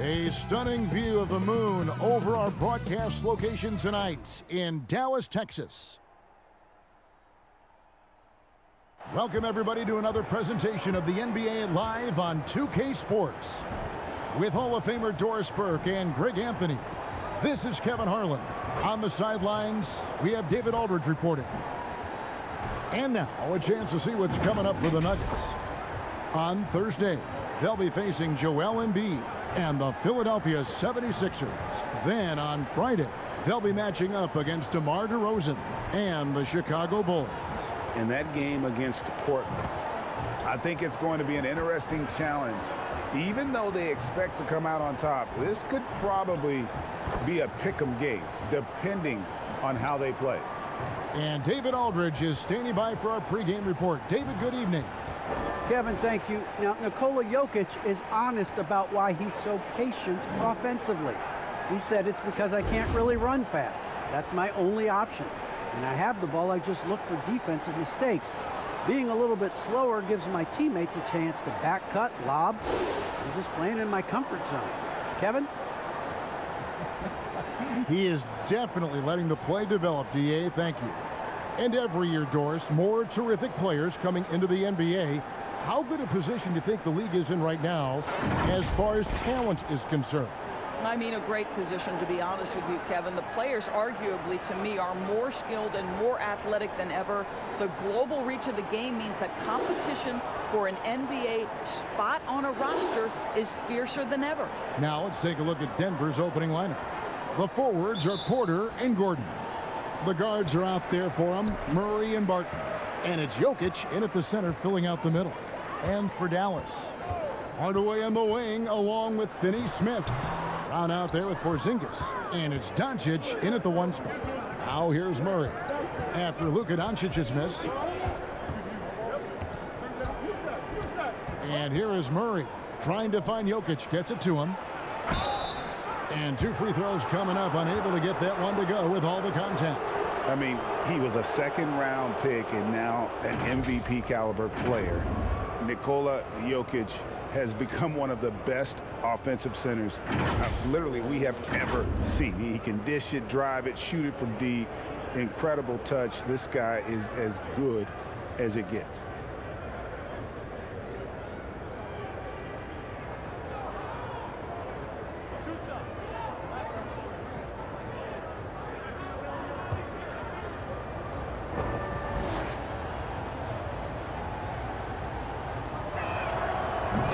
A stunning view of the moon over our broadcast location tonight in Dallas, Texas. Welcome everybody to another presentation of the NBA Live on 2K Sports. With Hall of Famer Doris Burke and Greg Anthony, this is Kevin Harlan. On the sidelines, we have David Aldridge reporting. And now, a chance to see what's coming up for the Nuggets. On Thursday, they'll be facing Joel Embiid and the Philadelphia 76ers. Then on Friday, they'll be matching up against DeMar DeRozan and the Chicago Bulls. In that game against Portland, I think it's going to be an interesting challenge. Even though they expect to come out on top, this could probably be a pick-em game, depending on how they play. And David Aldridge is standing by for our pregame report. David, good evening. Kevin, thank you. Now, Nicola Jokish is honest about why he's so patient offensively. He said it's because I can't really run fast. That's my only option. When I have the ball, I just look for defensive mistakes. Being a little bit slower gives my teammates a chance to back cut, lob. I'm just playing in my comfort zone. Kevin? He is definitely letting the play develop, DA. Thank you. And every year, Doris, more terrific players coming into the NBA. How good a position do you think the league is in right now as far as talent is concerned? I mean, a great position, to be honest with you, Kevin. The players, arguably, to me, are more skilled and more athletic than ever. The global reach of the game means that competition for an NBA spot on a roster is fiercer than ever. Now let's take a look at Denver's opening lineup. The forwards are Porter and Gordon. The guards are out there for them, Murray and Barton. And it's Jokic in at the center, filling out the middle. And for Dallas, Hardaway on the wing, along with Finney-Smith. Round out there with Porzingis. And it's Doncic in at the one spot. Now here's Murray. After Luka Doncic's miss. And here is Murray trying to find Jokic. Gets it to him. And two free throws coming up. Unable to get that one to go with all the contact. I mean, he was a second-round pick and now an MVP caliber player. Nicola Jokic has become one of the best offensive centers literally we have ever seen. He can dish it, drive it, shoot it from deep. Incredible touch. This guy is as good as it gets.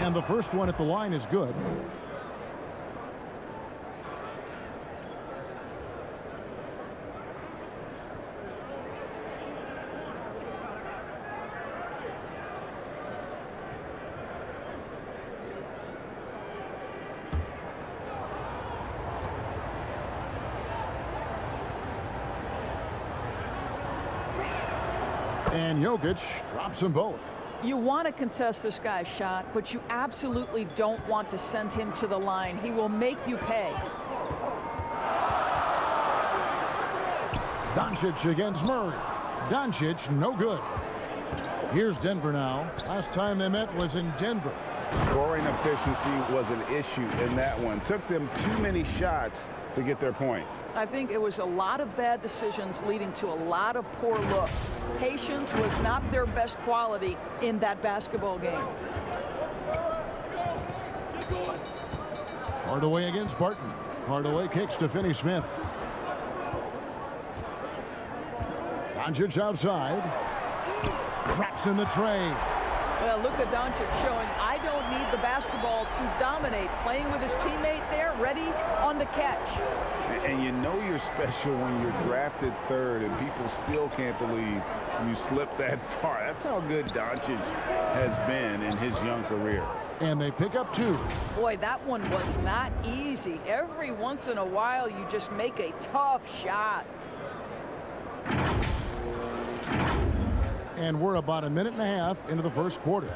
And the first one at the line is good. And Jokic drops them both. You want to contest this guy's shot, but you absolutely don't want to send him to the line. He will make you pay. Doncic against Murray. Doncic, no good. Here's Denver now. Last time they met was in Denver. Scoring efficiency was an issue in that one. Took them too many shots to get their points. I think it was a lot of bad decisions leading to a lot of poor looks. Patience was not their best quality in that basketball game. Hardaway against Barton. Hardaway kicks to Finney-Smith. Doncic outside. Drops in the tray. Well, Luka Doncic showing I don't need the basketball to dominate. Playing with his teammate there, ready on the catch. And you know you're special when you're drafted third and people still can't believe you slipped that far. That's how good Doncic has been in his young career. And they pick up two. Boy, that one was not easy. Every once in a while, you just make a tough shot. And we're about a minute and a half into the first quarter.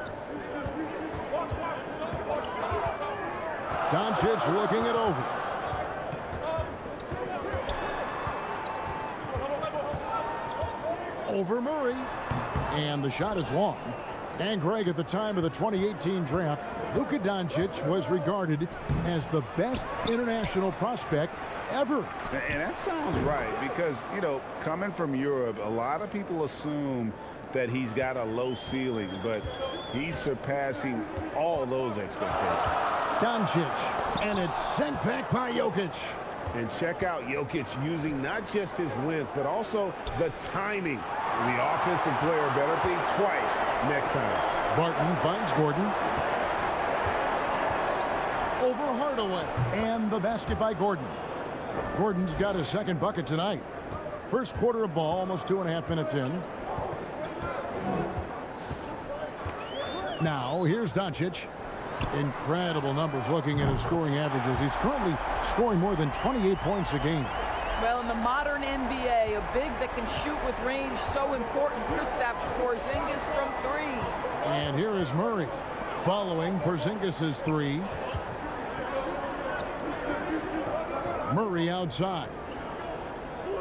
Doncic looking it over. Over Murray. And the shot is long. And Greg, at the time of the 2018 draft, Luka Doncic was regarded as the best international prospect ever. And that sounds right because, you know, coming from Europe, a lot of people assume that he's got a low ceiling, but he's surpassing all those expectations. Doncic, and it's sent back by Jokic. And check out Jokic using not just his length, but also the timing. The offensive player better think twice next time. Barton finds Gordon. Over Hardaway. And the basket by Gordon. Gordon's got his second bucket tonight. First quarter of ball, almost 2.5 minutes in. Now, here's Doncic. Incredible numbers looking at his scoring averages. He's currently scoring more than 28 points a game. Well, in the modern NBA, a big that can shoot with range, so important. Kristaps Porzingis from 3. And here is Murray following Porzingis' 3. Murray outside.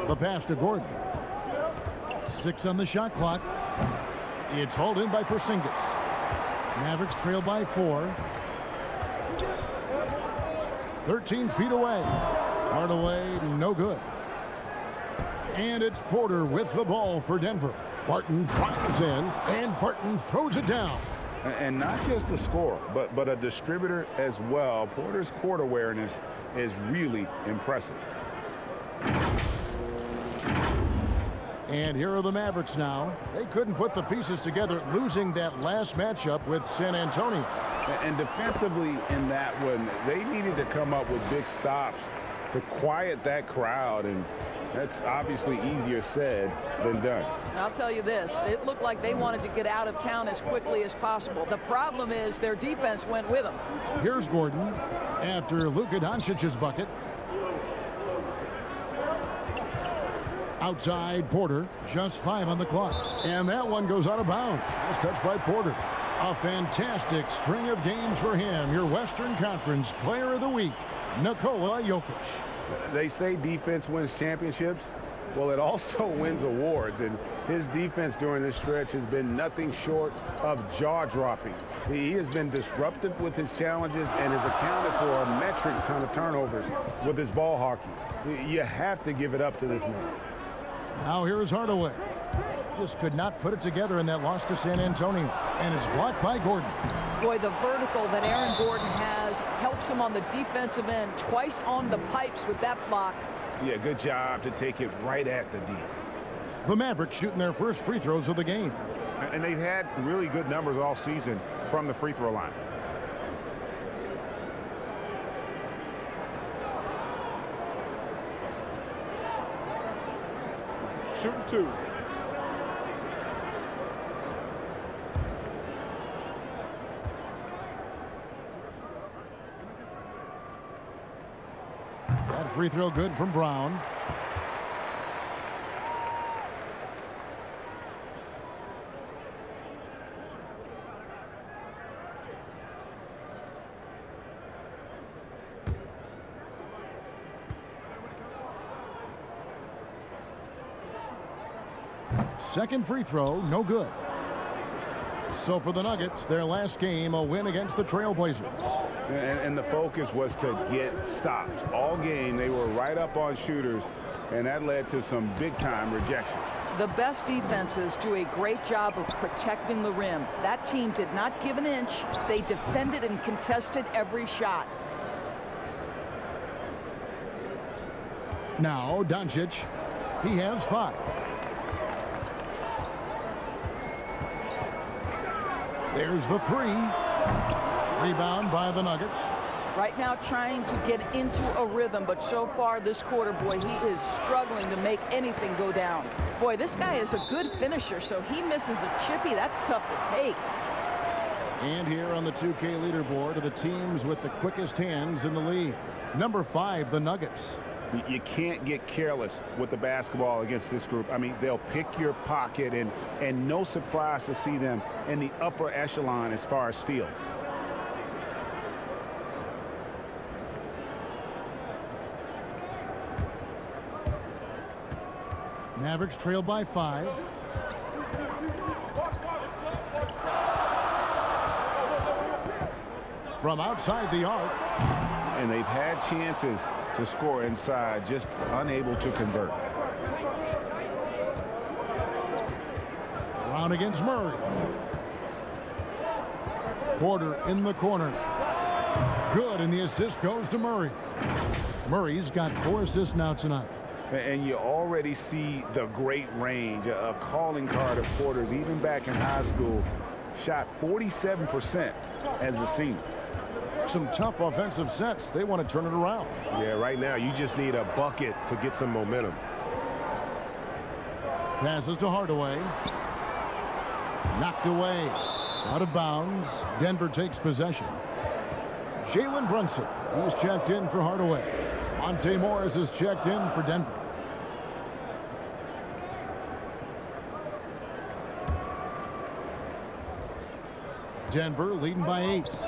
The pass to Gordon. 6 on the shot clock. It's hauled in by Porzingis. Mavericks trail by 4. 13 feet away. Hardaway, no good. And it's Porter with the ball for Denver. Barton drives in, and Barton throws it down. And not just a scorer, but a distributor as well. Porter's court awareness is really impressive. And here are the Mavericks now. They couldn't put the pieces together, losing that last matchup with San Antonio. And defensively in that one, they needed to come up with big stops to quiet that crowd, and that's obviously easier said than done. I'll tell you this, it looked like they wanted to get out of town as quickly as possible. The problem is their defense went with them. Here's Gordon after Luka Doncic's bucket. Outside Porter, just 5 on the clock. And that one goes out of bounds. Just touched by Porter. A fantastic string of games for him. Your Western Conference Player of the Week, Nicola Jokic. They say defense wins championships. Well, it also wins awards, and his defense during this stretch has been nothing short of jaw-dropping. He has been disruptive with his challenges and has accounted for a metric ton of turnovers with his ball hockey. You have to give it up to this man. Now here is Hardaway. Just could not put it together in that loss to San Antonio, and it's blocked by Gordon. Boy, the vertical that Aaron Gordon has helps him on the defensive end, twice on the pipes with that block. Yeah, good job to take it right at the D. The Mavericks shooting their first free throws of the game. And they've had really good numbers all season from the free throw line. Shooting 2. That free throw good from Brown. Second free throw, no good. So for the Nuggets, their last game, a win against the Trailblazers. And the focus was to get stops. All game, they were right up on shooters, and that led to some big-time rejections. The best defenses do a great job of protecting the rim. That team did not give an inch. They defended and contested every shot. Now, Doncic, he has 5. There's the 3. Rebound by the Nuggets. Right now trying to get into a rhythm, but so far this quarter, boy, he is struggling to make anything go down. Boy, this guy is a good finisher, so he misses a chippy. That's tough to take. And here on the 2K leaderboard are the teams with the quickest hands in the league. Number 5, the Nuggets. You can't get careless with the basketball against this group. I mean, they'll pick your pocket, and no surprise to see them in the upper echelon as far as steals. Mavericks trail by 5. from outside the arc. And they've had chances to score inside, just unable to convert. Brown against Murray. Porter in the corner. Good, and the assist goes to Murray. Murray's got 4 assists now tonight. And you already see the great range, a calling card of Porter's. Even back in high school, shot 47% as a senior. Some tough offensive sets. They want to turn it around. Yeah, right now you just need a bucket to get some momentum. Passes to Hardaway. Knocked away. Out of bounds. Denver takes possession. Jalen Brunson. He's checked in for Hardaway. Monte Morris is checked in for Denver. Denver leading by 8.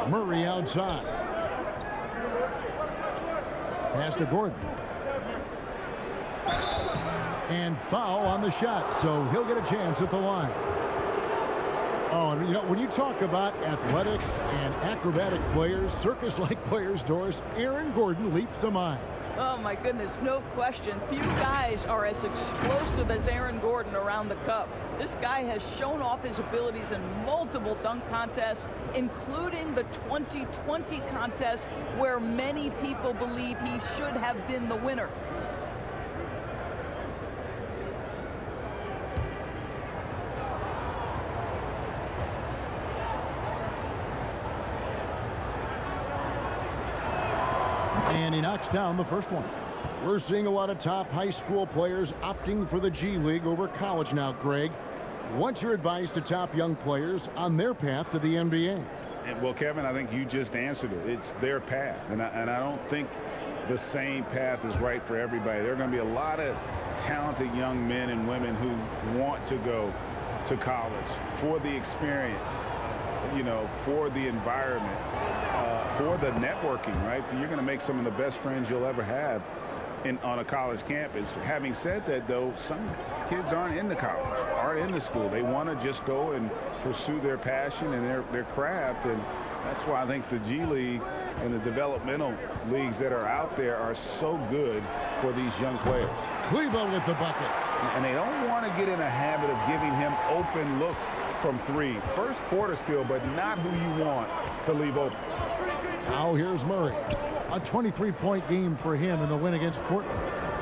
Murray outside. Pass to Gordon. And foul on the shot, so he'll get a chance at the line. Oh, and you know, when you talk about athletic and acrobatic players, circus-like players, Doris, Aaron Gordon leaps to mind. Oh, my goodness, no question. Few guys are as explosive as Aaron Gordon around the cup. This guy has shown off his abilities in multiple dunk contests, including the 2020 contest, where many people believe he should have been the winner. And he knocks down the first one. We're seeing a lot of top high school players opting for the G League over college now, Greg. What's your advice to top young players on their path to the NBA? Well, Kevin, I think you just answered it. It's their path. And I don't think the same path is right for everybody. There are going to be a lot of talented young men and women who want to go to college for the experience, you know, for the environment, for the networking, right? You're going to make some of the best friends you'll ever have on a college campus. Having said that, though, some kids aren't into college, aren't into school. They want to just go and pursue their passion and their craft, and that's why I think the G League and the developmental leagues that are out there are so good for these young players. Kleba with the bucket. And they don't want to get in a habit of giving him open looks from 3. First quarter still, but not who you want to leave open. Now here's Murray. A 23-point game for him in the win against Portland.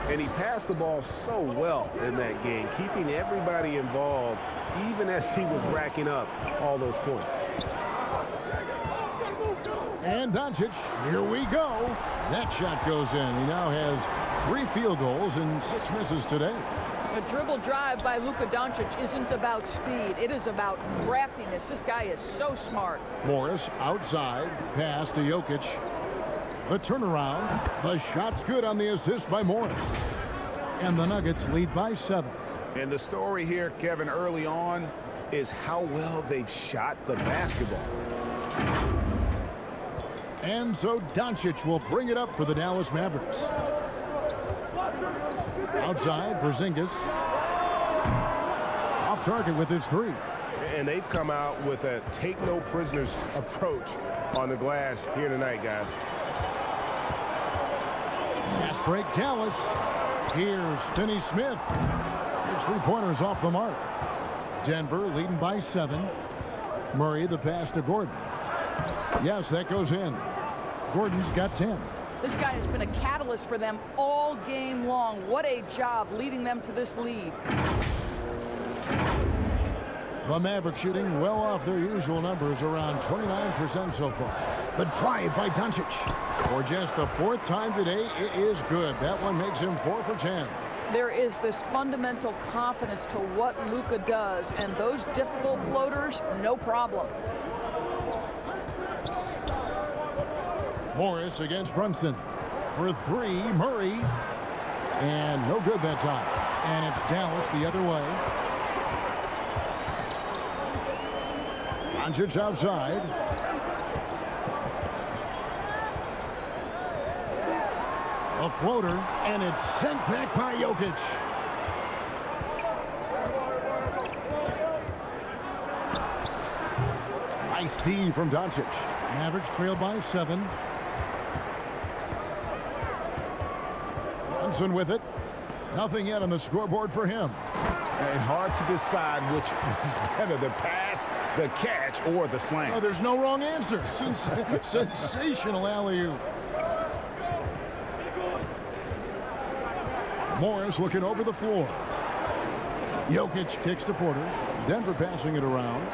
And he passed the ball so well in that game, keeping everybody involved, even as he was racking up all those points. And Doncic, here we go. That shot goes in. He now has 3 field goals and 6 misses today. A dribble drive by Luka Doncic isn't about speed. It is about craftiness. This guy is so smart. Morris outside. Pass to Jokic. The turnaround. The shot's good on the assist by Morris. And the Nuggets lead by 7. And the story here, Kevin, early on is how well they've shot the basketball. And so Doncic will bring it up for the Dallas Mavericks. Outside, Porzingis. Off target with his 3. And they've come out with a take-no-prisoners approach on the glass here tonight, guys. Fast break, Dallas. Here's Finney-Smith. His 3-pointers off the mark. Denver leading by 7. Murray the pass to Gordon. Yes, that goes in. Gordon's got 10. This guy has been a catalyst for them all game long. What a job leading them to this lead. The Mavericks shooting well off their usual numbers, around 29% so far. The drive by Doncic. For just the 4th time today, it is good. That one makes him 4 for 10. There is this fundamental confidence to what Luka does, and those difficult floaters, no problem. Morris against Brunson. For 3, Murray. And no good that time. And it's Dallas the other way. Doncic outside. A floater, and it's sent back by Jokic. D from Doncic. Mavericks trail by 7. Brunson with it. Nothing yet on the scoreboard for him. And hard to decide which was better, the pass, the catch, or the slam. Oh, there's no wrong answer. Sensational alley-oop. Morris looking over the floor. Jokic kicks to Porter. Denver passing it around.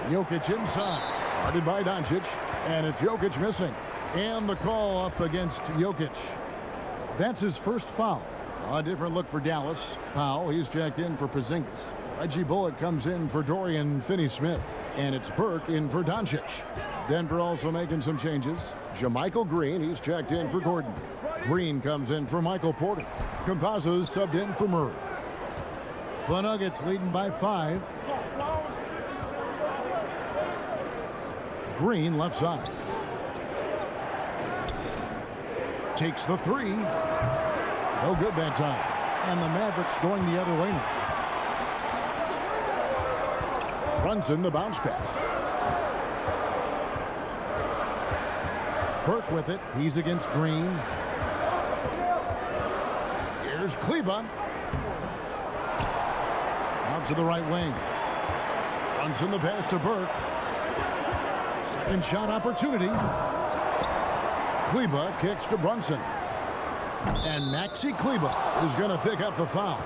Jokic inside. Guarded by Doncic. And it's Jokic missing. And the call up against Jokic. That's his first foul. A different look for Dallas. Powell, he's checked in for Porzingis. Reggie Bullock comes in for Dorian Finney-Smith. And it's Burke in for Doncic. Denver also making some changes. Jermichael Green, he's checked in for Gordon. Green comes in for Michael Porter. Campazzo's subbed in for Murray. The Nuggets leading by 5. Green left side. Takes the 3. No good that time. And the Mavericks going the other way now. Brunson, the bounce pass. Burke with it. He's against Green. Here's Kleba. Out to the right wing. Brunson the pass to Burke. Second shot opportunity. Kleba kicks to Brunson. And Maxi Kleba is going to pick up the foul.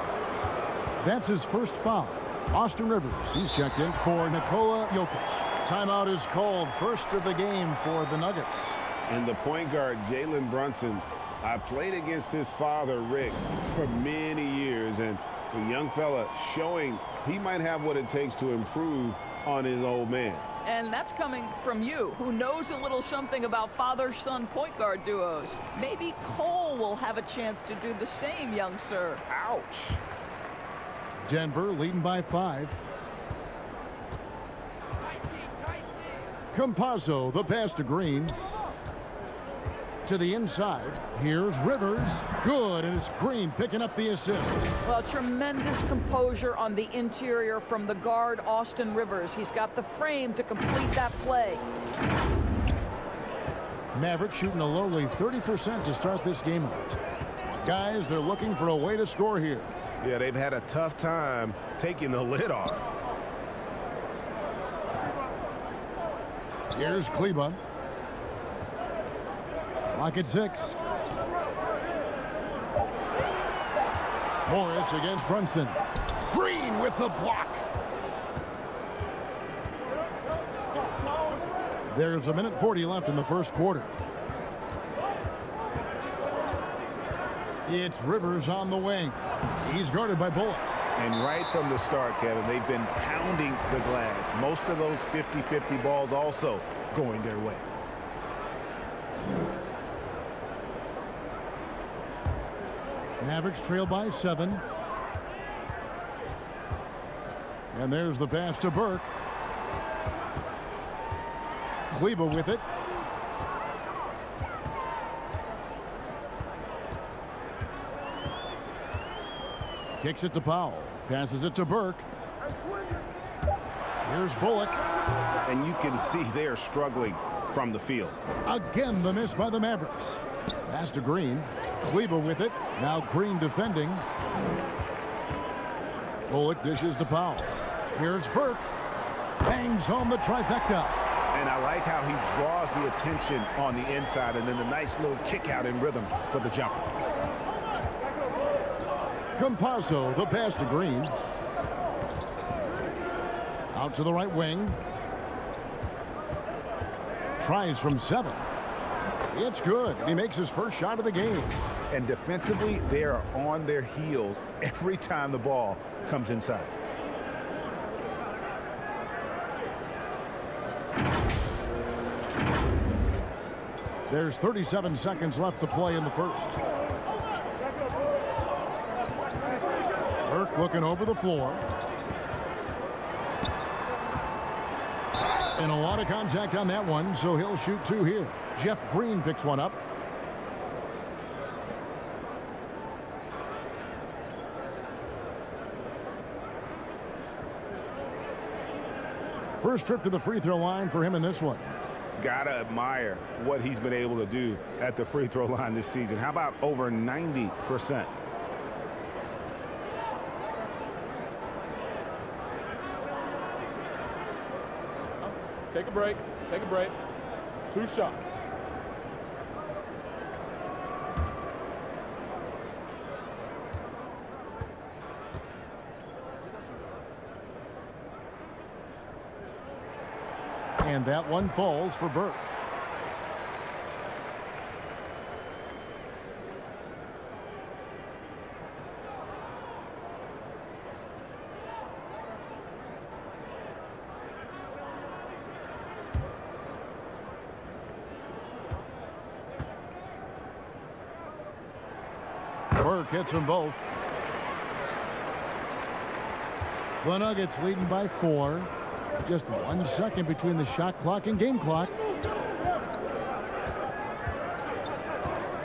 That's his first foul. Austin Rivers, he's checked in for Nicola Jokic. Timeout is called, first of the game for the Nuggets. And the point guard, Jalen Brunson, I played against his father, Rick, for many years. And the young fella showing he might have what it takes to improve on his old man. And that's coming from you, who knows a little something about father-son point guard duos. Maybe Cole will have a chance to do the same, young sir. Ouch. Denver leading by 5. Campazzo, the pass to Green. To the inside. Here's Rivers. Good, and it's Green picking up the assist. Well, tremendous composure on the interior from the guard, Austin Rivers. He's got the frame to complete that play. Mavericks shooting a lowly 30% to start this game out. Guys, they're looking for a way to score here. Yeah, they've had a tough time taking the lid off. Here's Kleba. Clock at 6. Morris against Brunson. Green with the block. There's 1:40 left in the first quarter. It's Rivers on the wing. He's guarded by Bullock. And right from the start, Kevin, they've been pounding the glass. Most of those 50-50 balls also going their way. Mavericks trail by 7. And there's the pass to Burke. Kleba with it. Kicks it to Powell. Passes it to Burke. Here's Bullock. And you can see they're struggling from the field. Again, the miss by the Mavericks. Pass to Green. Kleba with it. Now Green defending. Bullock dishes to Powell. Here's Burke. Bangs home the trifecta. And I like how he draws the attention on the inside, and then the nice little kick out in rhythm for the jumper. Campazzo, the pass to Green. Out to the right wing. Tries from 7. It's good. He makes his first shot of the game. And defensively, they are on their heels every time the ball comes inside. There's 37 seconds left to play in the first. Burke looking over the floor. And a lot of contact on that one, so he'll shoot 2 here. Jeff Green picks one up. First trip to the free throw line for him in this one. Gotta admire what he's been able to do at the free throw line this season. How about over 90%? Take a break. Take a break. 2 shots. And that one falls for Burke. Burke hits them both. The Nuggets leading by 4. Just 1 second between the shot clock and game clock.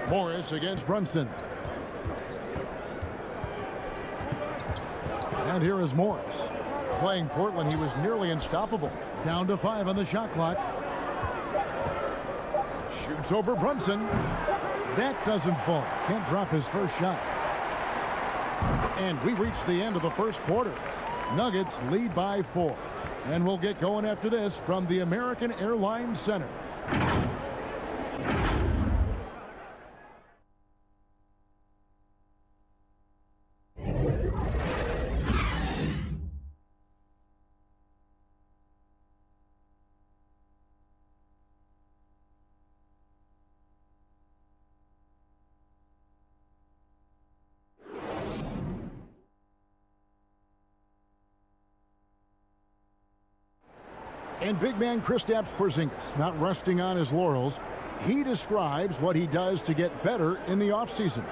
Morris against Brunson. And here is Morris. Playing Portland, he was nearly unstoppable. Down to 5 on the shot clock. Shoots over Brunson. That doesn't fall. Can't drop his first shot. And we reach the end of the first quarter. Nuggets lead by 4. And we'll get going after this from the American Airlines Center. And big man Kristaps Porzingis not resting on his laurels. He describes what he does to get better in the offseason.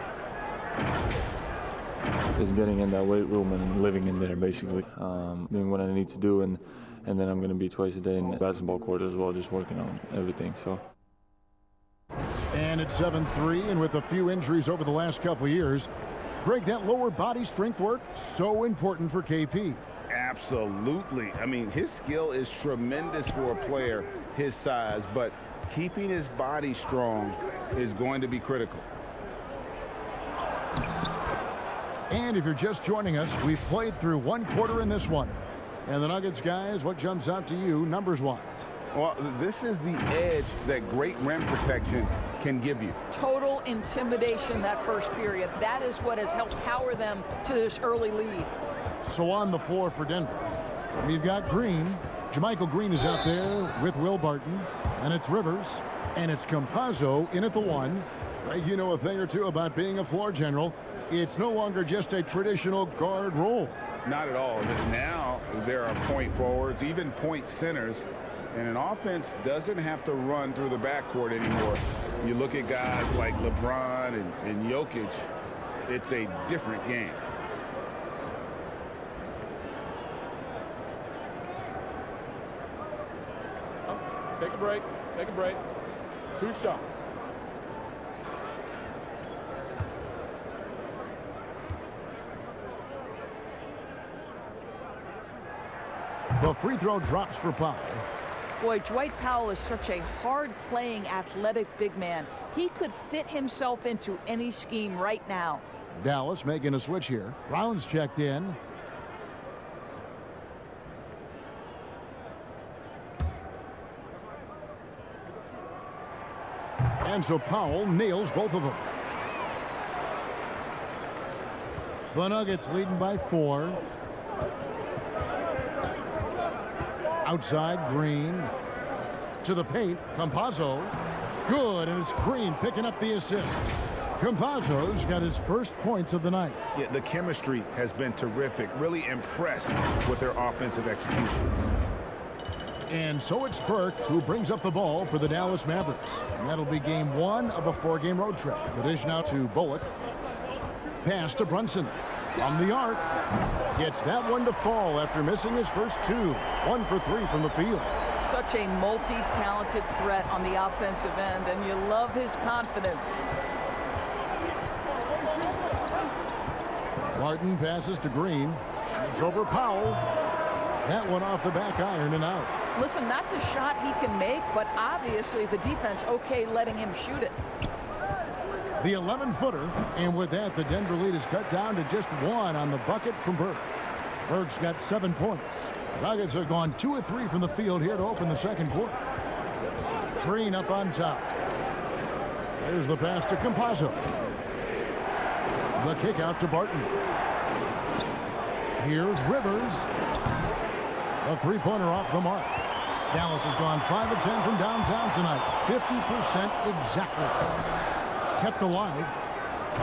Just getting in that weight room and living in there, basically. Doing what I need to do, and then I'm going to be twice a day in the basketball court as well, just working on everything. So. And it's 7-3, and with a few injuries over the last couple of years, Greg, that lower body strength work, so important for KP. Absolutely. I mean, his skill is tremendous for a player his size, but keeping his body strong is going to be critical. And if you're just joining us, we've played through 1 quarter in this one. And the Nuggets, guys, what jumps out to you numbers-wise? Well, this is the edge that great rim protection can give you. Total intimidation that first period. That is what has helped power them to this early lead. So on the floor for Denver, we've got Green. Jermichael Green is out there with Will Barton. And it's Rivers. And it's Campazzo in at the 1. Right, you know a thing or two about being a floor general. It's no longer just a traditional guard role. Not at all. Now there are point forwards, even point centers. And an offense doesn't have to run through the backcourt anymore. You look at guys like LeBron and Jokish, it's a different game. Take a break. Take a break. 2 shots. The free throw drops for Powell. Boy, Dwight Powell is such a hard-playing, athletic big man. He could fit himself into any scheme right now. Dallas making a switch here. Brown's checked in. And so Powell nails both of them. The Nuggets leading by 4. Outside, Green. To the paint, Campazzo. Good, and it's Green picking up the assist. Campazzo's got his first points of the night. Yeah, the chemistry has been terrific. Really impressed with their offensive execution. And so it's Burke who brings up the ball for the Dallas Mavericks. And that'll be game 1 of a 4-game road trip. The dish now to Bullock. Pass to Brunson. From the arc. Gets that one to fall after missing his first 2. 1 for 3 from the field. Such a multi-talented threat on the offensive end, and you love his confidence. Martin passes to Green. Shoots over Powell. That one off the back iron and out. Listen, that's a shot he can make, but obviously the defense okay letting him shoot it. The 11-footer, and with that, the Denver lead is cut down to just 1 on the bucket from Burke. Burke's got 7 points. The Nuggets have gone 2 of 3 from the field here to open the second quarter. Green up on top. There's the pass to Campazzo. The kick out to Barton. Here's Rivers. A three-pointer off the mark. Dallas has gone 5 of 10 from downtown tonight. 50% exactly. Kept alive.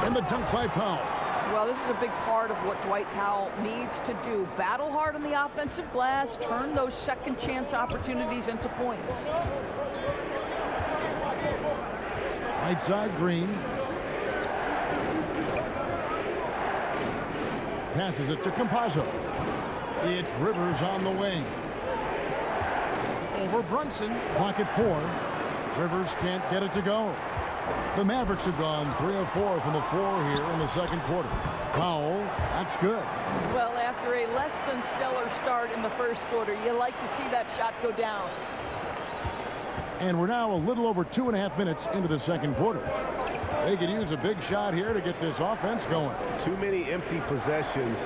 And the dunk by Powell. Well, this is a big part of what Dwight Powell needs to do. Battle hard on the offensive glass, turn those second chance opportunities into points. Right side, Green. Passes it to Campazzo. It's Rivers on the wing. Over Brunson. Clock at 4. Rivers can't get it to go. The Mavericks have gone 3 of 4 from the floor here in the second quarter. Powell, that's good. Well, after a less than stellar start in the first quarter, you like to see that shot go down. And we're now a little over 2.5 minutes into the second quarter. They could use a big shot here to get this offense going. Too many empty possessions.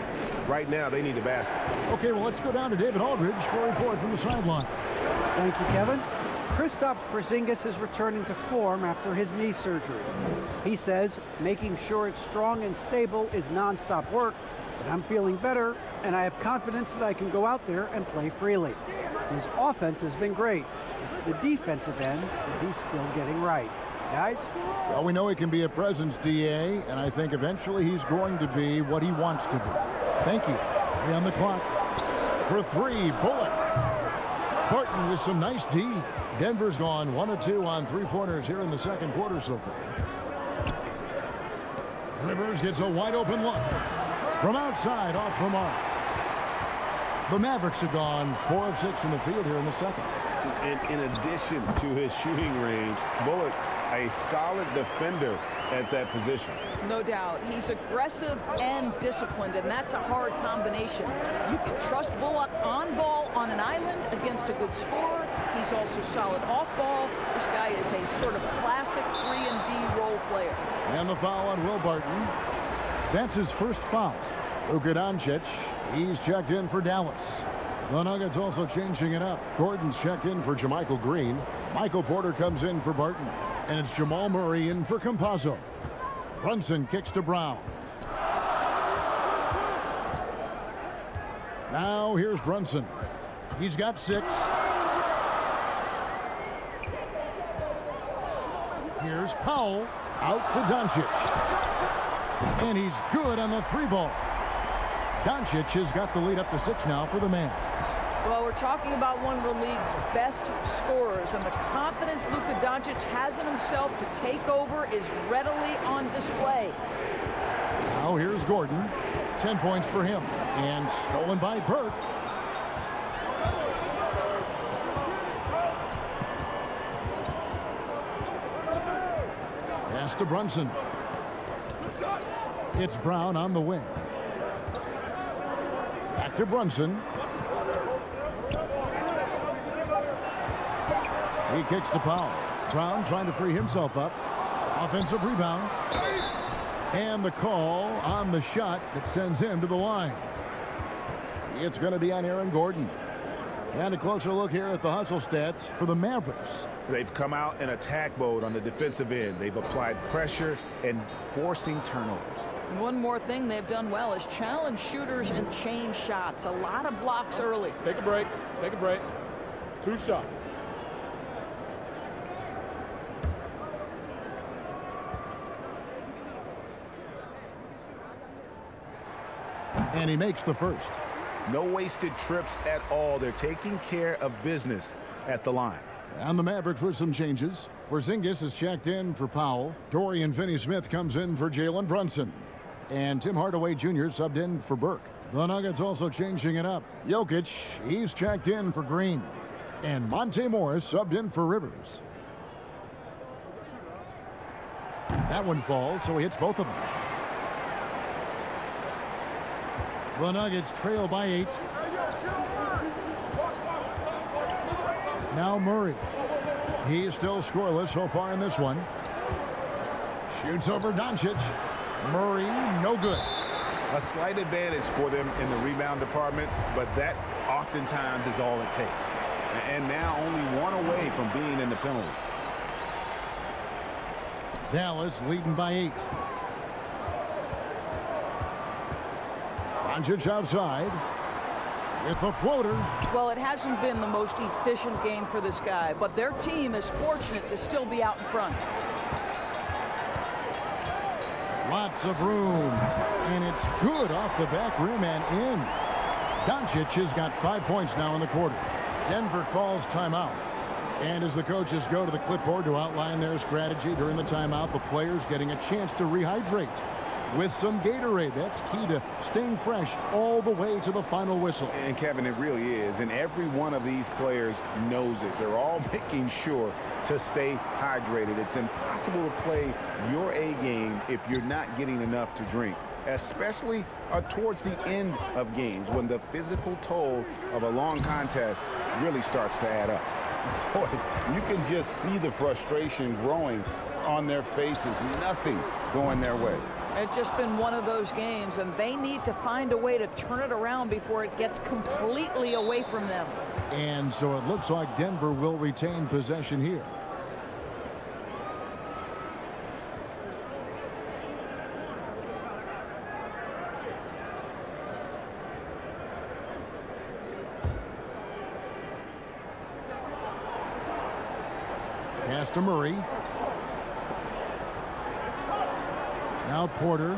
Right now, they need a basket. Okay, well, let's go down to David Aldridge for a report from the sideline. Thank you, Kevin. Kristaps Porzingis is returning to form after his knee surgery. He says making sure it's strong and stable is nonstop work, but I'm feeling better, and I have confidence that I can go out there and play freely. His offense has been great. It's the defensive end that he's still getting right. Guys? Well, we know he can be a presence, DA, and I think eventually he's going to be what he wants to be. Thank you. 3 on the clock. For 3, Bullock. Barton with some nice D. Denver's gone 1 of 2 on 3-pointers here in the second quarter so far. Rivers gets a wide open look. From outside, off the mark. The Mavericks have gone 4 of 6 from the field here in the second. And in addition to his shooting range, Bullock, a solid defender at that position. No doubt. He's aggressive and disciplined, and that's a hard combination. You can trust Bullock on ball on an island against a good scorer. He's also solid off ball. This guy is a sort of classic 3-and-D role player. And the foul on Will Barton. That's his first foul. Luka Doncic, he's checked in for Dallas. The Nuggets also changing it up. Gordon's checked in for Jermichael Green. Michael Porter comes in for Barton. And it's Jamal Murray in for Campazzo. Brunson kicks to Brown. Now here's Brunson. He's got 6. Here's Powell out to Doncic. And he's good on the 3-ball. Doncic has got the lead up to 6 now for the Mavs. Well, we're talking about one of the league's best scorers, and the confidence Luka Doncic has in himself to take over is readily on display. Now here's Gordon. 10 points for him. And stolen by Burke. Pass to Brunson. It's Brown on the wing. Back to Brunson. He kicks to Powell. Brown trying to free himself up. Offensive rebound. And the call on the shot that sends him to the line. It's going to be on Aaron Gordon. And a closer look here at the hustle stats for the Mavericks. They've come out in attack mode on the defensive end. They've applied pressure and forcing turnovers. One more thing they've done well is challenge shooters and change shots. A lot of blocks early. Take a break. Take a break. 2 shots. And he makes the first. No wasted trips at all. They're taking care of business at the line. And the Mavericks with some changes. Porzingis is checked in for Powell. Dorian Finney-Smith comes in for Jalen Brunson. And Tim Hardaway Jr. subbed in for Burke. The Nuggets also changing it up. Jokic, he's checked in for Green. And Monte Morris subbed in for Rivers. That one falls, so he hits both of them. The Nuggets trail by 8. Now Murray. He's still scoreless so far in this one. Shoots over Doncic. Murray, no good. A slight advantage for them in the rebound department, but that oftentimes is all it takes. And now only one away from being in the penalty. Dallas leading by 8. Doncic outside with the floater. Well, it hasn't been the most efficient game for this guy, but their team is fortunate to still be out in front. Lots of room, and it's good off the back rim and in. Doncic has got 5 points now in the quarter. Denver calls timeout. And as the coaches go to the clipboard to outline their strategy during the timeout, the players getting a chance to rehydrate with some Gatorade. That's key to staying fresh all the way to the final whistle. And Kevin, it really is. And every one of these players knows it. They're all making sure to stay hydrated. It's impossible to play your A game if you're not getting enough to drink, especially towards the end of games when the physical toll of a long contest really starts to add up. Boy, you can just see the frustration growing on their faces. Nothing going their way. It's just been one of those games, and they need to find a way to turn it around before it gets completely away from them. And so it looks like Denver will retain possession here. Pass to Murray. Now Porter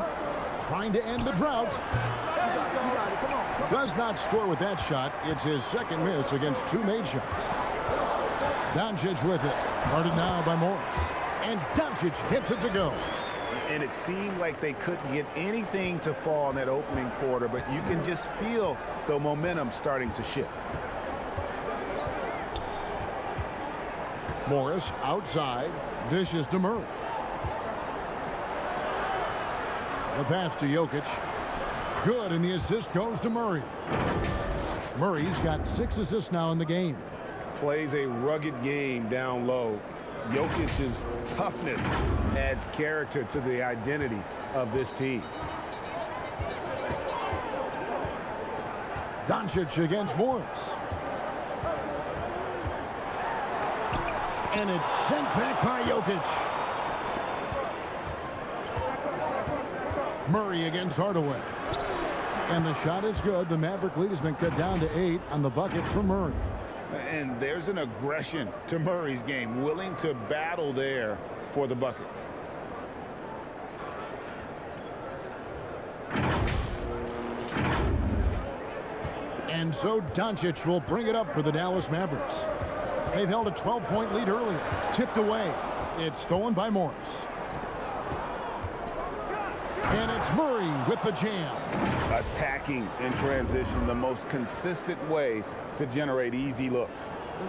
trying to end the drought. Does not score with that shot. It's his second miss against 2 made shots. Doncic with it. Guarded now by Morris. And Doncic gets it to go. And it seemed like they couldn't get anything to fall in that opening quarter, but you can just feel the momentum starting to shift. Morris outside, dishes to Murray. The pass to Jokic. Good, and the assist goes to Murray. Murray's got 6 assists now in the game. Plays a rugged game down low. Jokic's toughness adds character to the identity of this team. Doncic against Morris. And it's sent back by Jokic. Murray against Hardaway. And the shot is good. The Maverick lead has been cut down to 8 on the bucket from Murray. And there's an aggression to Murray's game, willing to battle there for the bucket. And so Doncic will bring it up for the Dallas Mavericks. They've held a 12-point lead earlier. Tipped away. It's stolen by Morris. And it's Murray with the jam. Attacking in transition, the most consistent way to generate easy looks.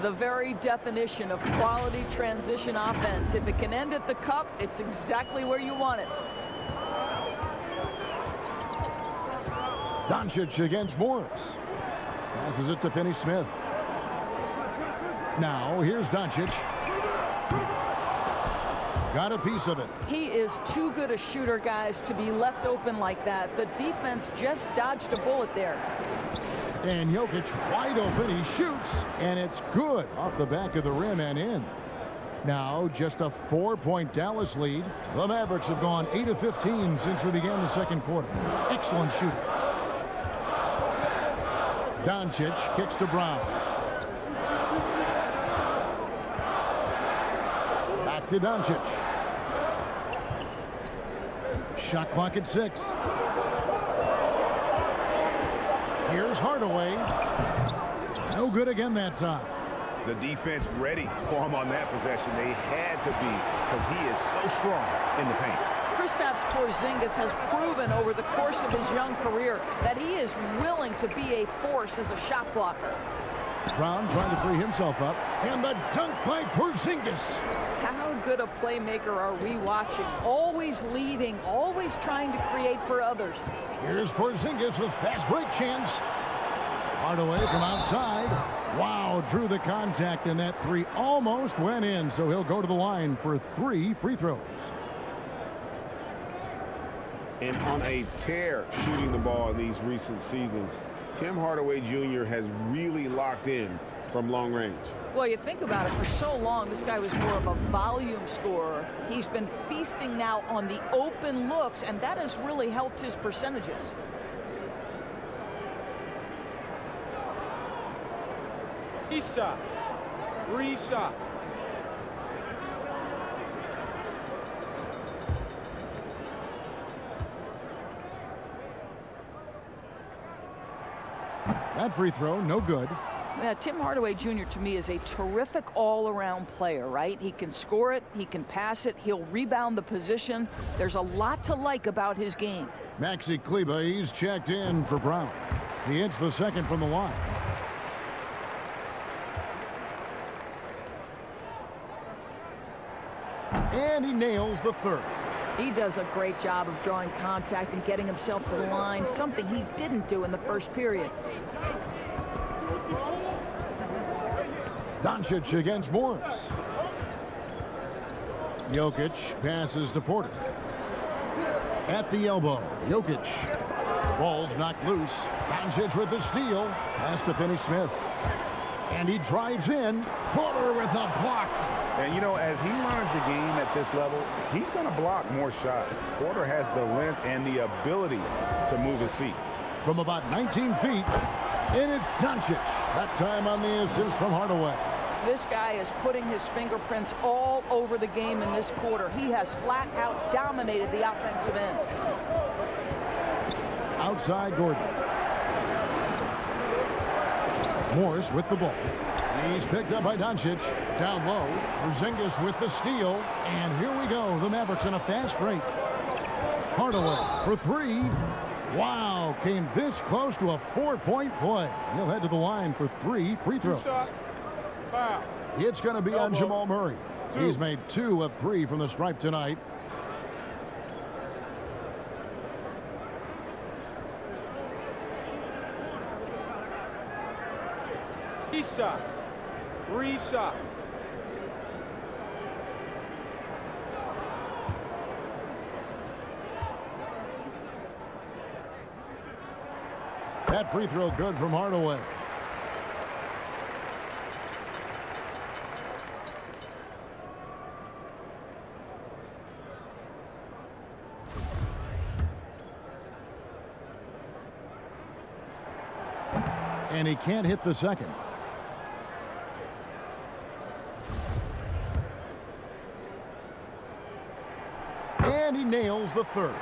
The very definition of quality transition offense. If it can end at the cup, it's exactly where you want it. Doncic against Morris. Passes it to Finney-Smith. Now, here's Doncic. Got a piece of it. He is too good a shooter, guys, to be left open like that. The defense just dodged a bullet there. And Jokic wide open. He shoots, and it's good off the back of the rim and in. Now, just a 4-point Dallas lead. The Mavericks have gone 8 of 15 since we began the second quarter. Excellent shooting. Doncic kicks to Brown. Back to Doncic. Shot clock at 6. Here's Hardaway. No good again that time. The defense ready for him on that possession. They had to be, because he is so strong in the paint. Kristaps Porzingis has proven over the course of his young career that he is willing to be a force as a shot blocker. Brown trying to free himself up. And the dunk by Porzingis. How good a playmaker are we watching? Always leading, always trying to create for others. Here's Porzingis with fast break chance. Hardaway from outside. Wow, drew the contact, and that three almost went in, so he'll go to the line for 3 free throws. And on a tear shooting the ball in these recent seasons, Tim Hardaway Jr. has really locked in from long range. Well, you think about it, for so long, this guy was more of a volume scorer. He's been feasting now on the open looks, and that has really helped his percentages. He shots. 3 shots. That free throw, no good. Yeah, Tim Hardaway Jr. to me is a terrific all-around player, right? He can score it, he can pass it, he'll rebound the position. There's a lot to like about his game. Maxi Kleba, he's checked in for Brown. He hits the second from the line. And he nails the third. He does a great job of drawing contact and getting himself to the line, something he didn't do in the first period. Doncic against Morris. Jokic passes to Porter. At the elbow, Jokic. Ball's knocked loose. Doncic with the steal. Has to finish Smith. And he drives in. Porter with a block. And, you know, as he learns the game at this level, he's going to block more shots. Porter has the length and the ability to move his feet. From about 19 feet, and it's Doncic. That time on the assist from Hardaway. This guy is putting his fingerprints all over the game in this quarter. He has flat out dominated the offensive end. Outside Gordon. Morris with the ball. He's picked up by Doncic. Down low. Porzingis with the steal. And here we go. The Mavericks in a fast break. Hardaway for 3. Wow. Came this close to a 4-point play. He'll head to the line for 3 free throws. It's going to be on Jamal Murray. He's made 2 of 3 from the stripe tonight. He shots. 3 shots. That free throw good from Hardaway. And he can't hit the second. And he nails the third.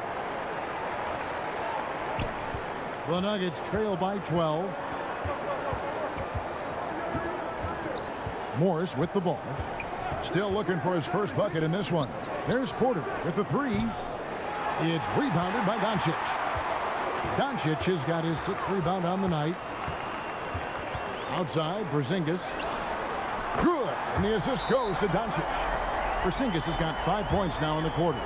The Nuggets trail by 12. Morris with the ball. Still looking for his first bucket in this one. There's Porter with the 3. It's rebounded by Doncic. Doncic has got his 6th rebound on the night. Outside, Porzingis. Good. And the assist goes to Doncic. Porzingis has got 5 points now in the quarter.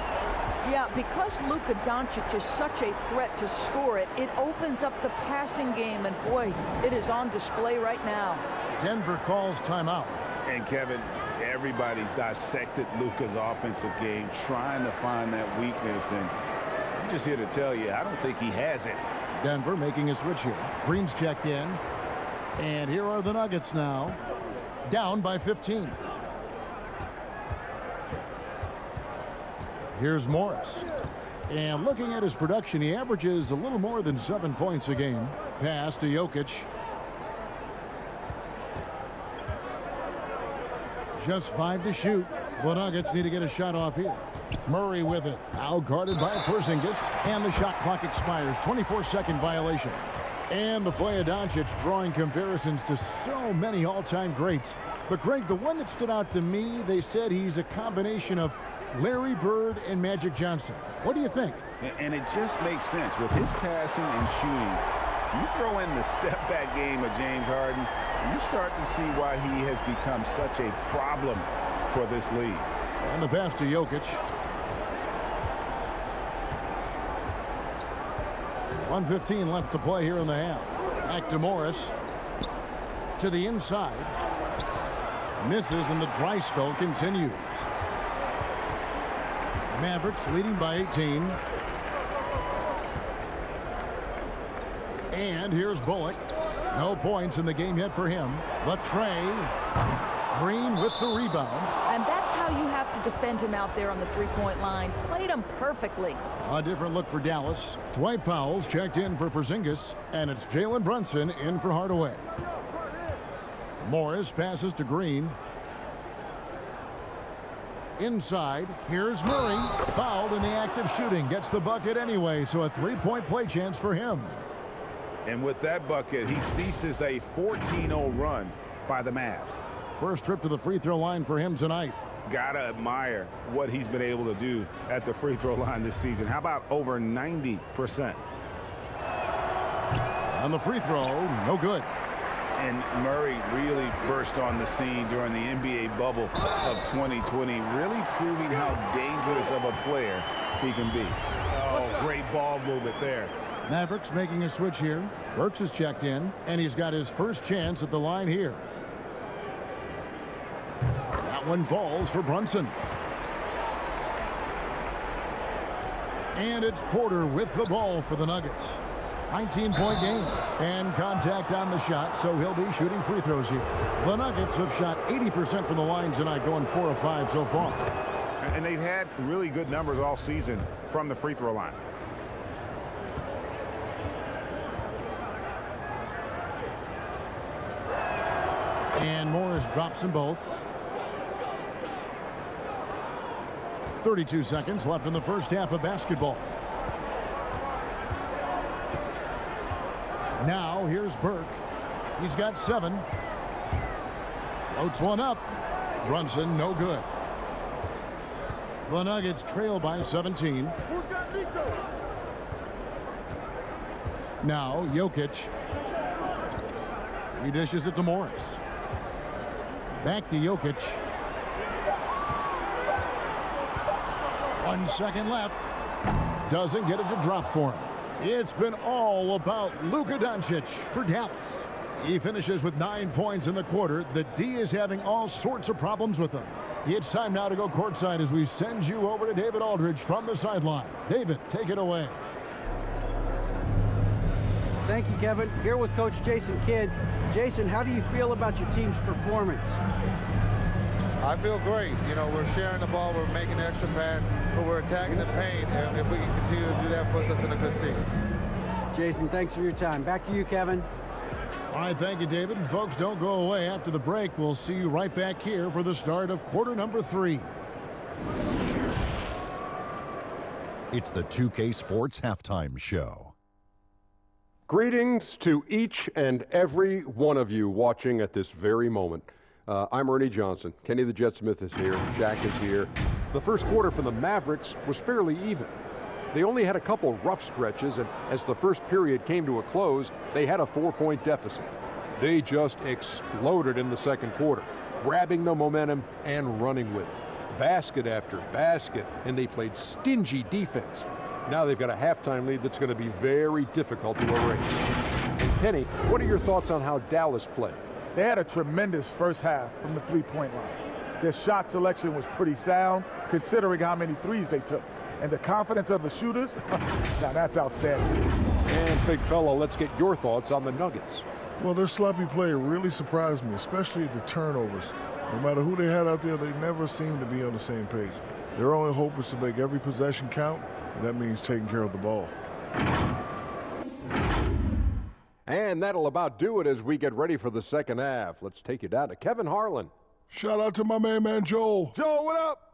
Yeah, because Luka Doncic is such a threat to score it, it opens up the passing game, and boy, it is on display right now. Denver calls timeout. And Kevin, everybody's dissected Luka's offensive game, trying to find that weakness, and I'm just here to tell you, I don't think he has it. Denver making a switch here. Green's checked in. And here are the Nuggets now, down by 15. Here's Morris. And looking at his production, he averages a little more than 7 points a game. Pass to Jokic. Just 5 to shoot. The Nuggets need to get a shot off here. Murray with it. Now guarded by Porzingis. And the shot clock expires. 24-second violation. And the play of Doncic drawing comparisons to so many all-time greats. But Greg, the one that stood out to me, they said he's a combination of Larry Bird and Magic Johnson. What do you think? And it just makes sense. With his passing and shooting, you throw in the step-back game of James Harden, you start to see why he has become such a problem for this league. And the pass to Jokic. 1:15 left to play here in the half. Back to Morris. To the inside. Misses, and the dry spell continues. Mavericks leading by 18. And here's Bullock. No points in the game yet for him. But Trey. Green with the rebound. And that's how you have to defend him out there on the three-point line. Played him perfectly. A different look for Dallas. Dwight Powell's checked in for Porzingis. And it's Jalen Brunson in for Hardaway. Morris passes to Green. Inside, here's Murray. Fouled in the act of shooting. Gets the bucket anyway, so a three-point play chance for him. And with that bucket, he ceases a 14-0 run by the Mavs. First trip to the free throw line for him tonight. Gotta admire what he's been able to do at the free throw line this season. How about over 90%? On the free throw, no good. And Murray really burst on the scene during the NBA bubble of 2020, really proving how dangerous of a player he can be. Oh, great ball movement there. Mavericks making a switch here. Burks is checked in, and he's got his first chance at the line here. That one falls for Brunson. And it's Porter with the ball for the Nuggets. 19-point game. And contact on the shot, so he'll be shooting free throws here. The Nuggets have shot 80% from the line tonight, going 4 of 5 so far. And they've had really good numbers all season from the free throw line. And Morris drops them both. 32 seconds left in the first half of basketball. Now here's Burke. He's got 7. Floats one up. Brunson, no good. The Nuggets trail by 17. Who's got Nico? Now Jokic. He dishes it to Morris. Back to Jokic. 1 second left. Doesn't get it to drop for him. It's been all about Luka Doncic for Dallas. He finishes with 9 points in the quarter. The D is having all sorts of problems with him. It's time now to go courtside as we send you over to David Aldridge from the sideline. David, take it away. Thank you, Kevin. Here with Coach Jason Kidd. Jason, how do you feel about your team's performance? I feel great. You know, we're sharing the ball, we're making the extra pass, but we're attacking the paint, and if we can continue to do that, puts us in a good seat. Jason, thanks for your time. Back to you, Kevin. All right, thank you, David. And folks, don't go away. After the break, we'll see you right back here for the start of quarter number 3. It's the 2K Sports Halftime Show. Greetings to each and every one of you watching at this very moment. I'm Ernie Johnson. Kenny the Jet Smith is here. Shaq is here. The first quarter for the Mavericks was fairly even. They only had a couple rough stretches, and as the first period came to a close, they had a 4-point deficit. They just exploded in the second quarter, grabbing the momentum and running with it. Basket after basket, and they played stingy defense. Now they've got a halftime lead that's going to be very difficult to erase. And Kenny, what are your thoughts on how Dallas played? They had a tremendous first half from the three-point line. Their shot selection was pretty sound, considering how many threes they took. And the confidence of the shooters, now that's outstanding. And big fella, let's get your thoughts on the Nuggets. Well, their sloppy play really surprised me, especially the turnovers. No matter who they had out there, they never seemed to be on the same page. Their only hope is to make every possession count, and that means taking care of the ball. And that'll about do it as we get ready for the second half. Let's take you down to Kevin Harlan. Shout out to my main man, Joel. Joel, what up?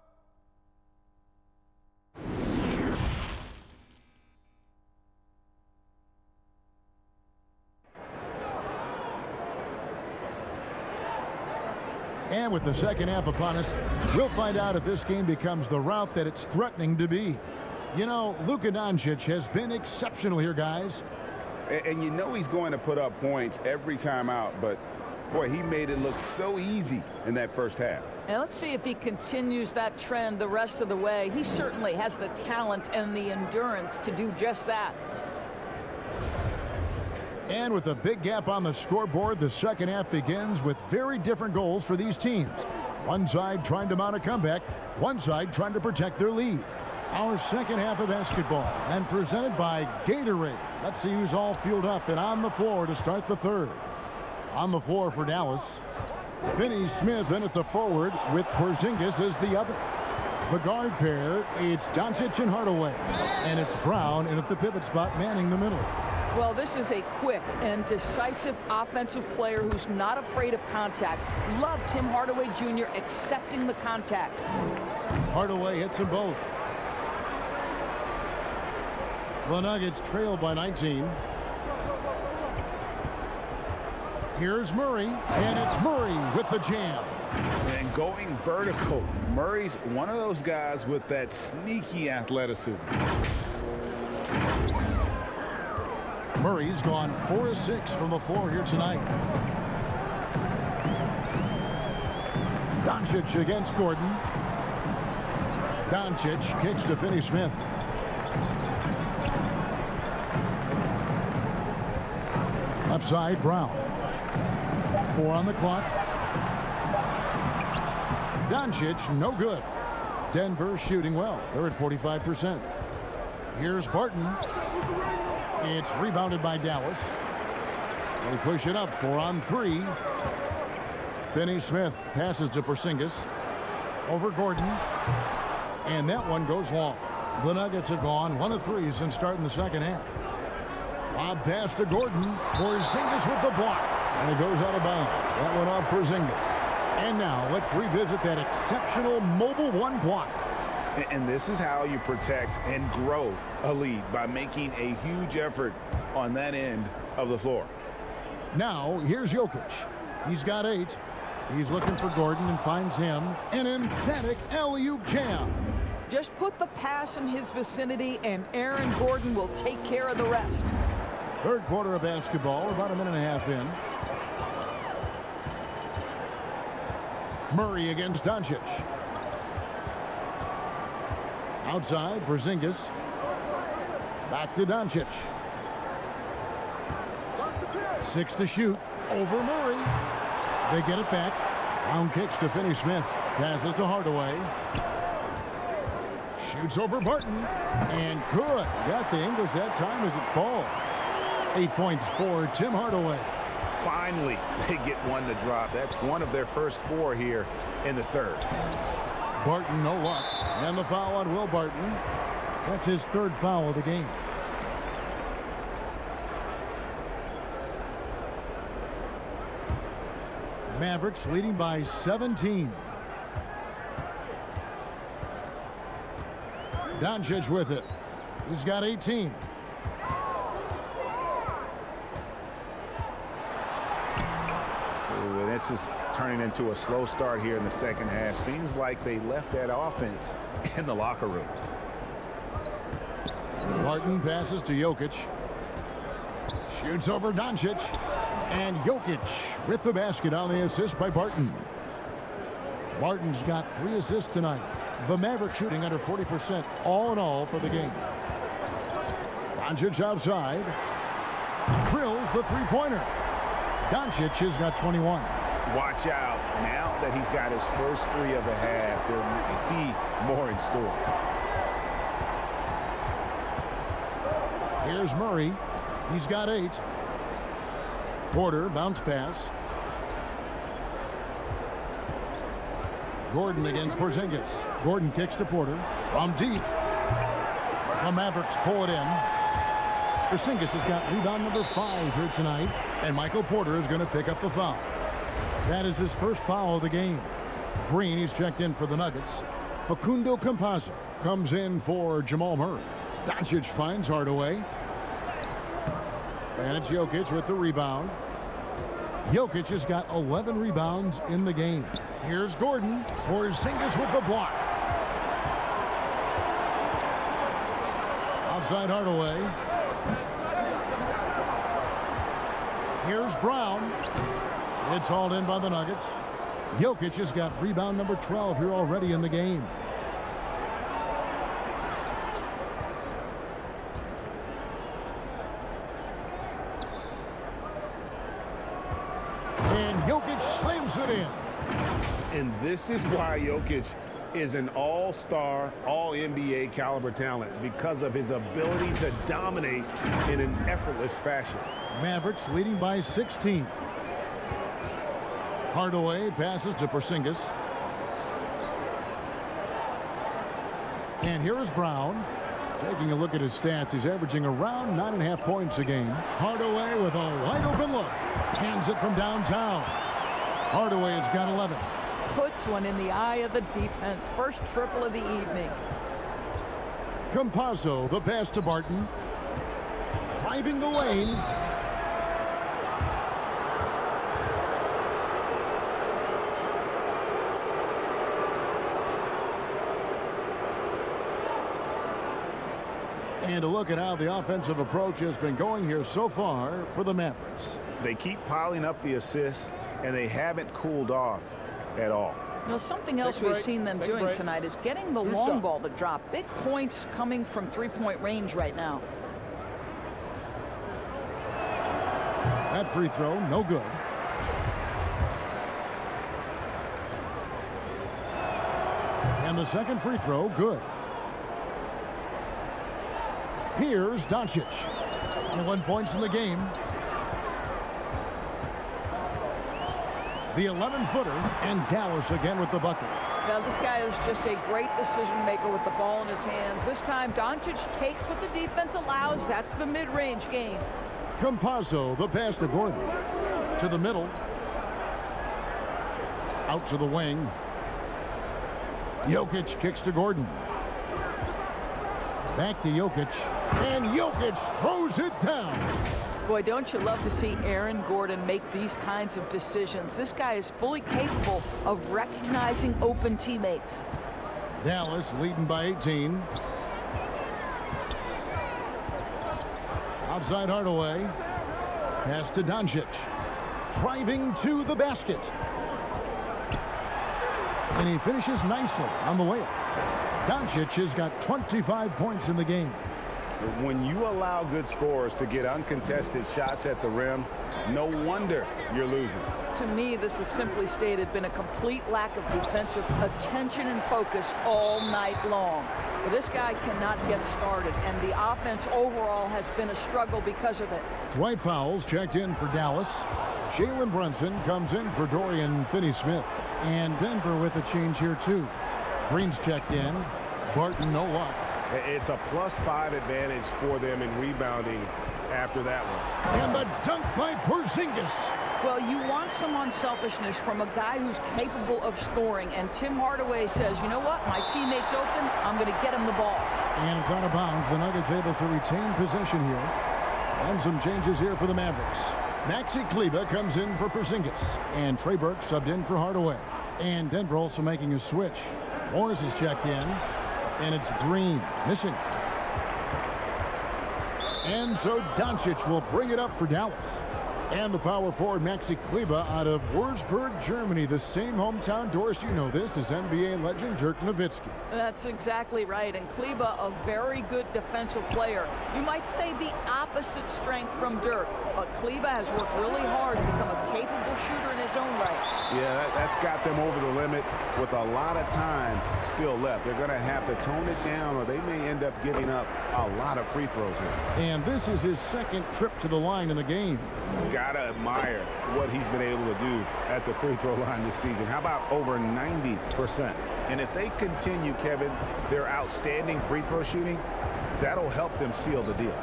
And with the second half upon us, we'll find out if this game becomes the route that it's threatening to be. You know, Luka Doncic has been exceptional here, guys. And you know he's going to put up points every time out, but boy, he made it look so easy in that first half. And let's see if he continues that trend the rest of the way. He certainly has the talent and the endurance to do just that. And with a big gap on the scoreboard, the second half begins with very different goals for these teams. One side trying to mount a comeback, one side trying to protect their lead. Our second half of basketball, and presented by Gatorade. Let's see who's all fueled up and on the floor to start the third. On the floor for Dallas, Finney Smith in at the forward with Porzingis as the other. The guard pair, it's Doncic and Hardaway. And it's Brown in at the pivot spot, manning the middle. Well, this is a quick and decisive offensive player who's not afraid of contact. Love Tim Hardaway Jr. accepting the contact. Hardaway hits them both. The Nuggets trail by 19. Here's Murray, and it's Murray with the jam. And going vertical. Murray's one of those guys with that sneaky athleticism. Murray's gone 4 of 6 from the floor here tonight. Doncic against Gordon. Doncic kicks to Finney Smith. Left side, Brown. 4 on the clock. Doncic, no good. Denver shooting well. They're at 45%. Here's Barton. It's rebounded by Dallas. They push it up, 4 on 3. Finney Smith passes to Porzingis. Over Gordon. And that one goes long. The Nuggets have gone 1 of 3 since starting the second half. Lob pass to Gordon. Porzingis with the block. And it goes out of bounds. That went off Porzingis. And now let's revisit that exceptional mobile 1 block. And this is how you protect and grow a lead, by making a huge effort on that end of the floor. Now here's Jokic. He's got 8. He's looking for Gordon and finds him. An emphatic alley-oop jam. Just put the pass in his vicinity and Aaron Gordon will take care of the rest. Third quarter of basketball, about a minute and a half in. Murray against Doncic. Outside, Porzingis. Back to Doncic. 6 to shoot. Over Murray. They get it back. Brown kicks to Finney Smith. Passes to Hardaway. Shoots over Barton. And good. Got the Ingles that time as it falls. 8 points for Tim Hardaway. Finally, they get one to drop. That's one of their first 4 here in the third. Barton, no luck. And the foul on Will Barton. That's his 3rd foul of the game. Mavericks leading by 17. Doncic with it. He's got 18. Ooh, and this is turning into a slow start here in the second half. Seems like they left that offense in the locker room. Barton passes to Jokic. Shoots over Doncic. And Jokic with the basket on the assist by Barton. Barton's got 3 assists tonight. The Mavericks shooting under 40% all in all for the game. Doncic outside. Drills the 3-pointer. Doncic has got 21. Watch out. Now that he's got his first 3 of the half, there might be more in store. Here's Murray. He's got 8. Porter, bounce pass. Gordon against Porzingis. Gordon kicks to Porter from deep. The Mavericks pull it in. Porzingis has got rebound number 5 here tonight, and Michael Porter is going to pick up the foul. That is his first foul of the game. Green, he's checked in for the Nuggets. Facundo Campazzo comes in for Jamal Murray. Doncic finds Hardaway. And it's Jokic with the rebound. Jokic has got 11 rebounds in the game. Here's Gordon. Porzingis with the block. Outside Hardaway. Here's Brown. It's hauled in by the Nuggets. Jokic has got rebound number 12 here already in the game. in. And this is why Jokic is an all-star, all-NBA caliber talent, because of his ability to dominate in an effortless fashion. Mavericks leading by 16. Hardaway passes to Porzingis. And here is Brown. Taking a look at his stats, he's averaging around 9.5 points a game. Hardaway with a wide open look. Hands it from downtown. Hardaway has got 11. Puts one in the eye of the defense. First triple of the evening. Campazzo, the pass to Barton. Driving the lane. And a look at how the offensive approach has been going here so far for the Mavericks. They keep piling up the assists, and they haven't cooled off at all. Now, something else we've seen them doing tonight is getting the long ball to drop. Big points coming from three-point range right now. That free throw, no good. And the second free throw, good. Here's Doncic. 21 points in the game. The 11-footer, and Dallas again with the bucket. Now, this guy is just a great decision maker with the ball in his hands. This time, Doncic takes what the defense allows. That's the mid-range game. Campazzo, the pass to Gordon. To the middle. Out to the wing. Jokic kicks to Gordon. Back to Jokic. And Jokic throws it down. Boy, don't you love to see Aaron Gordon make these kinds of decisions. This guy is fully capable of recognizing open teammates. Dallas leading by 18. Outside Hardaway. Pass to Doncic. Driving to the basket. And he finishes nicely on the layup. Doncic has got 25 points in the game. When you allow good scorers to get uncontested shots at the rim, no wonder you're losing. To me, this is simply stated been a complete lack of defensive attention and focus all night long. But this guy cannot get started, and the offense overall has been a struggle because of it. Dwight Powell's checked in for Dallas. Jalen Brunson comes in for Dorian Finney-Smith. And Denver with a change here, too. Green's checked in. Barton, no luck. It's a +5 advantage for them in rebounding after that one. And the dunk by Porzingis. Well, you want some unselfishness from a guy who's capable of scoring. And Tim Hardaway says, you know what? My teammate's open. I'm going to get him the ball. And it's out of bounds. The Nuggets able to retain possession here. And some changes here for the Mavericks. Maxi Kleber comes in for Porzingis. And Trey Burke subbed in for Hardaway. And Denver also making a switch. Morris is checked in. And it's Green missing. And so Doncic will bring it up for Dallas. And the power forward Maxi Kleber out of Würzburg, Germany. The same hometown, Doris, you know this, is NBA legend Dirk Nowitzki. That's exactly right. And Kleber, a very good defensive player. You might say the opposite strength from Dirk. But Kleber has worked really hard to become a capable shooter in his own right. Yeah, that's got them over the limit with a lot of time still left. They're going to have to tone it down, or they may end up giving up a lot of free throws here. And this is his second trip to the line in the game. Gotta admire what he's been able to do at the free throw line this season. How about over 90%? And if they continue, Kevin, their outstanding free throw shooting, that'll help them seal the deal.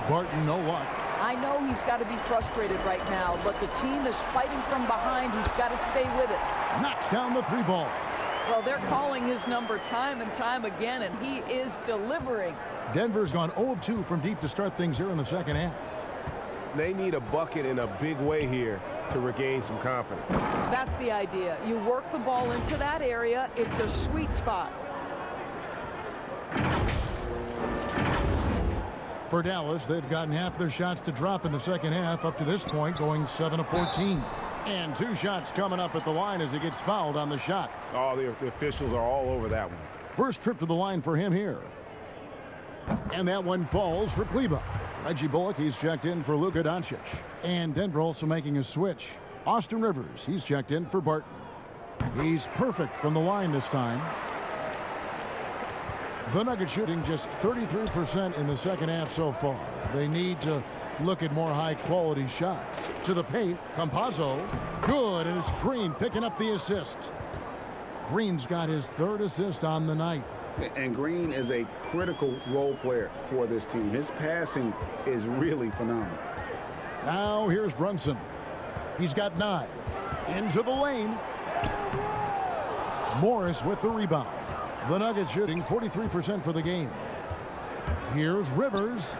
Barton, no luck. I know he's got to be frustrated right now, but the team is fighting from behind. He's got to stay with it. Knocks down the three ball. Well, they're calling his number time and time again, and he is delivering. Denver's gone 0 of 2 from deep to start things here in the second half. They need a bucket in a big way here to regain some confidence. That's the idea. You work the ball into that area. It's a sweet spot. For Dallas, they've gotten half their shots to drop in the second half up to this point, going 7 of 14. And 2 shots coming up at the line as he gets fouled on the shot. Oh, the officials are all over that one. First trip to the line for him here. And that one falls for Kleber. Reggie Bullock, he's checked in for Luka Doncic. And Denver also making a switch. Austin Rivers, he's checked in for Barton. He's perfect from the line this time. The Nuggets shooting just 33% in the second half so far. They need to look at more high-quality shots. To the paint, Campazzo. Good, and it's Green picking up the assist. Green's got his third assist on the night. And Green is a critical role player for this team. His passing is really phenomenal. Now here's Brunson. He's got 9. Into the lane. Morris with the rebound. The Nuggets shooting 43% for the game. Here's Rivers.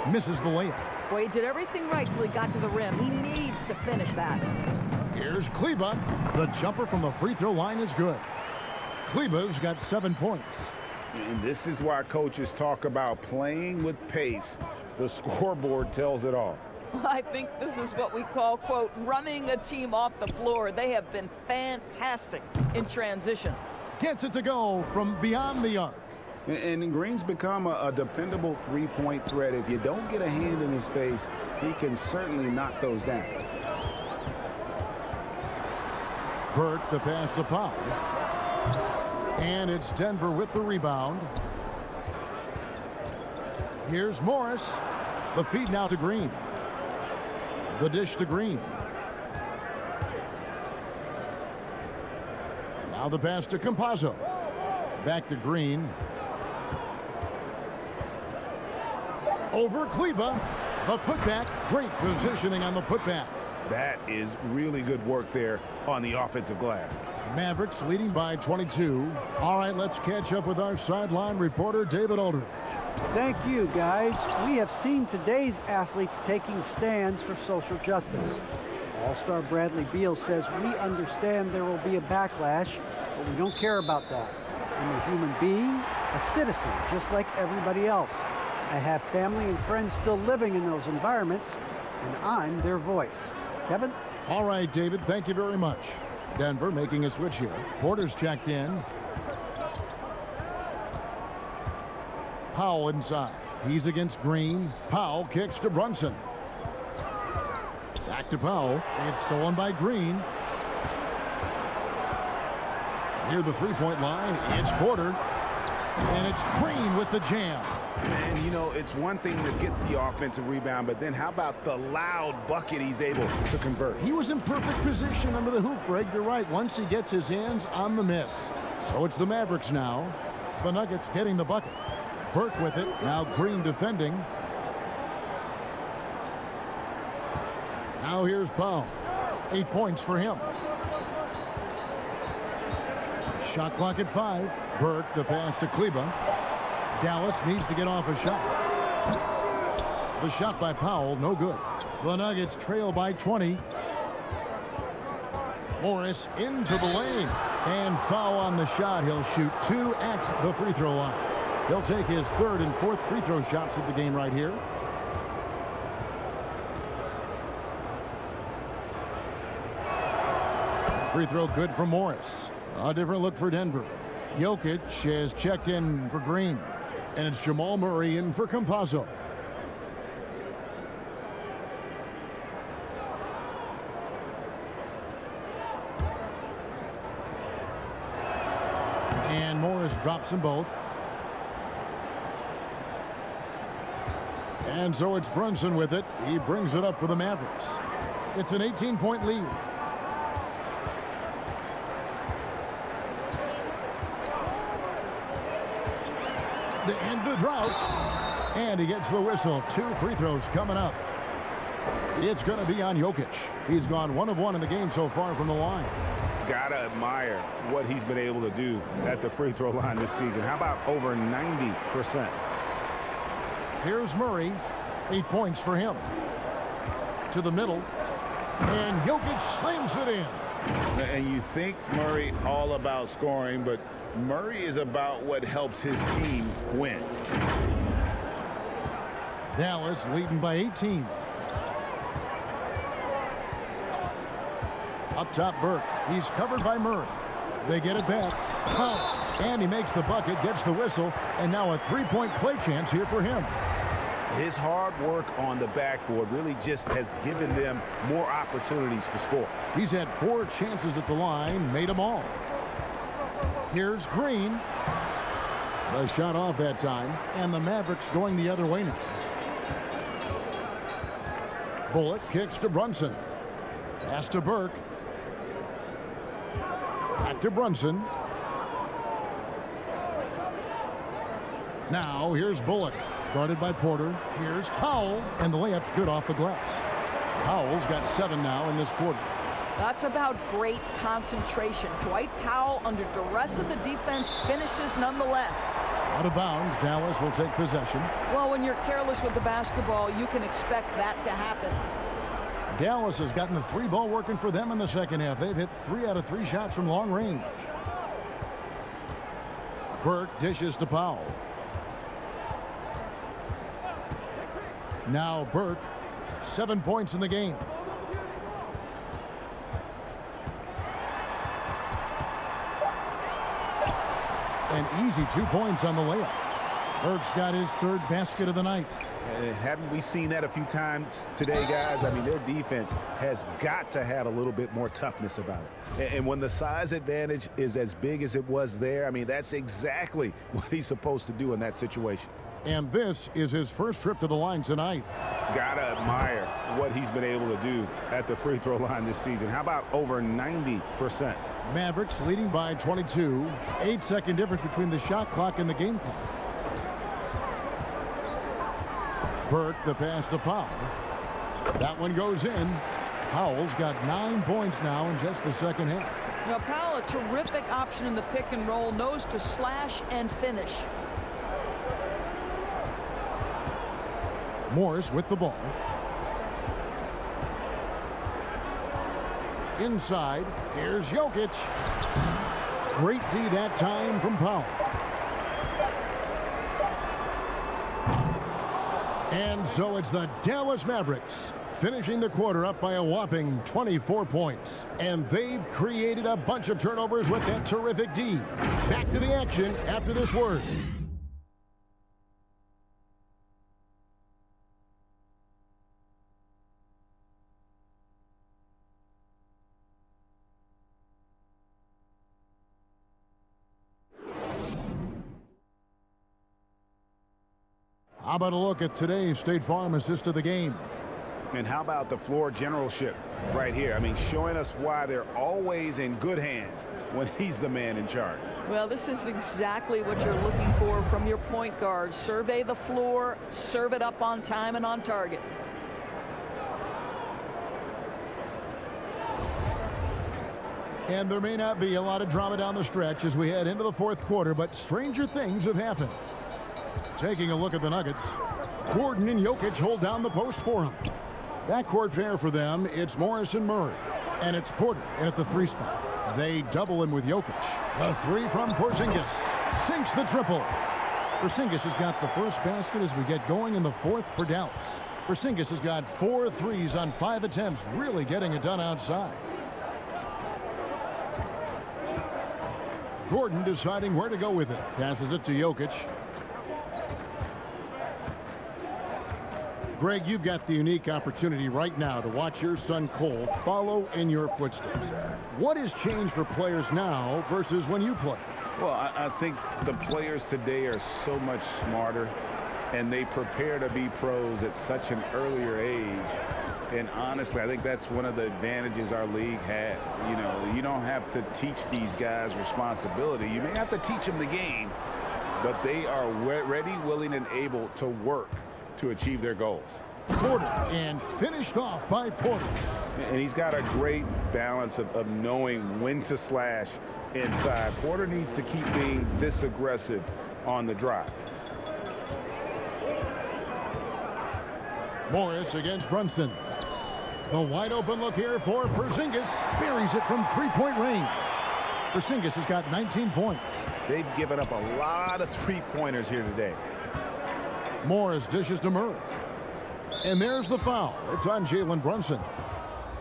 Misses the layup. Boy, he did everything right till he got to the rim. He needs to finish that. Here's Kleba. The jumper from the free throw line is good. Kleba's got 7 points. And this is why coaches talk about playing with pace. The scoreboard tells it all. I think this is what we call, quote, running a team off the floor. They have been fantastic in transition. Gets it to go from beyond the arc. And Green's become a dependable three-point threat. If you don't get a hand in his face, he can certainly knock those down. Burke, the pass to Powell. And it's Denver with the rebound. Here's Morris. The feed now to Green. The dish to Green. Now the pass to Campazzo. Back to Green. Over Kleba. The putback. Great positioning on the putback. That is really good work there on the offensive glass. Mavericks leading by 22. All right, let's catch up with our sideline reporter, David Aldridge. Thank you, guys. We have seen today's athletes taking stands for social justice. All-star Bradley Beal says, we understand there will be a backlash, but we don't care about that. I'm a human being, a citizen, just like everybody else. I have family and friends still living in those environments, and I'm their voice. Kevin? All right, David, thank you very much. Denver making a switch here. Porter's checked in. Powell inside. He's against Green. Powell kicks to Brunson. Back to Powell. It's stolen by Green. Near the three-point line, it's Porter. And it's Green with the jam. And, you know, it's one thing to get the offensive rebound, but then how about the loud bucket he's able to convert? He was in perfect position under the hoop, Greg. You're right, once he gets his hands on the miss. So it's the Mavericks now. The Nuggets getting the bucket. Burke with it. Now Green defending. Now here's Powell. 8 points for him. Shot clock at 5. Burke, the pass to Kleba. Dallas needs to get off a shot. The shot by Powell, no good. The Nuggets trail by 20. Morris into the lane. And foul on the shot. He'll shoot 2 at the free throw line. He'll take his 3rd and 4th free throw shots of the game right here. Free throw good for Morris. A different look for Denver. Jokic has checked in for Green. And it's Jamal Murray in for Campazzo. And Morris drops them both. And so it's Brunson with it. He brings it up for the Mavericks. It's an 18-point lead. To end the drought. And he gets the whistle. 2 free throws coming up. It's going to be on Jokic. He's gone 1 of 1 in the game so far from the line. Gotta admire what he's been able to do at the free throw line this season. How about over 90%? Here's Murray. 8 points for him. To the middle. And Jokic slams it in. And you think Murray all about scoring, but Murray is about what helps his team win. Dallas leading by 18. Up top, Burke. He's covered by Murray. They get it back. And he makes the bucket, gets the whistle, and now a 3-point play chance here for him. His hard work on the backboard really just has given them more opportunities to score. He's had 4 chances at the line, made them all. Here's Green. The shot off that time, and the Mavericks going the other way now. Bullock kicks to Brunson. Pass to Burke. Back to Brunson. Now here's Bullock, guarded by Porter. Here's Powell, and the layup's good off the glass. Powell's got 7 now in this quarter. That's about great concentration. Dwight Powell, under duress of the defense, finishes nonetheless. Out of bounds, Dallas will take possession. Well, when you're careless with the basketball, you can expect that to happen. Dallas has gotten the 3 ball working for them in the second half. They've hit 3 out of 3 shots from long range. Burke dishes to Powell. Now Burke, 7 points in the game. An easy 2 points on the layup. Burke's got his 3rd basket of the night. And haven't we seen that a few times today, guys? I mean, their defense has got to have a little bit more toughness about it. And when the size advantage is as big as it was there, I mean, that's exactly what he's supposed to do in that situation. And this is his first trip to the line tonight. Gotta admire what he's been able to do at the free throw line this season. How about over 90%? Mavericks leading by 22. 8-second difference between the shot clock and the game clock. Burke, the pass to Powell. That one goes in. Powell's got 9 points now in just the second half. Now, Powell, a terrific option in the pick and roll, knows to slash and finish. Morris with the ball. Inside, here's Jokic. Great D that time from Powell. And so it's the Dallas Mavericks finishing the quarter up by a whopping 24 points. And they've created a bunch of turnovers with that terrific D. Back to the action after this word. How about a look at today's State Farm assist of the game? And how about the floor generalship right here? I mean, showing us why they're always in good hands when he's the man in charge. Well, this is exactly what you're looking for from your point guard. Survey the floor, serve it up on time and on target. And there may not be a lot of drama down the stretch as we head into the 4th quarter, but stranger things have happened. Taking a look at the Nuggets, Gordon and Jokic hold down the post for him. Backcourt pair for them, it's Morris and Murray. And it's Porter in at the 3 spot. They double him with Jokic. A 3 from Porzingis. Sinks the triple. Porzingis has got the first basket as we get going in the 4th for Dallas. Porzingis has got 4 threes on 5 attempts, really getting it done outside. Gordon deciding where to go with it. Passes it to Jokic. Greg, you've got the unique opportunity right now to watch your son Cole follow in your footsteps. What has changed for players now versus when you played? Well, I think the players today are so much smarter, and they prepare to be pros at such an earlier age. And honestly, I think that's one of the advantages our league has. You know, you don't have to teach these guys responsibility. You may have to teach them the game, but they are ready, willing, and able to work to achieve their goals. Porter, and finished off by Porter. And he's got a great balance of knowing when to slash inside. Porter needs to keep being this aggressive on the drive. Morris against Brunson. The wide open look here for Porzingis. Buries it from 3-point range. Porzingis has got 19 points. They've given up a lot of 3-pointers here today. Morris dishes to Murray. And there's the foul. It's on Jalen Brunson.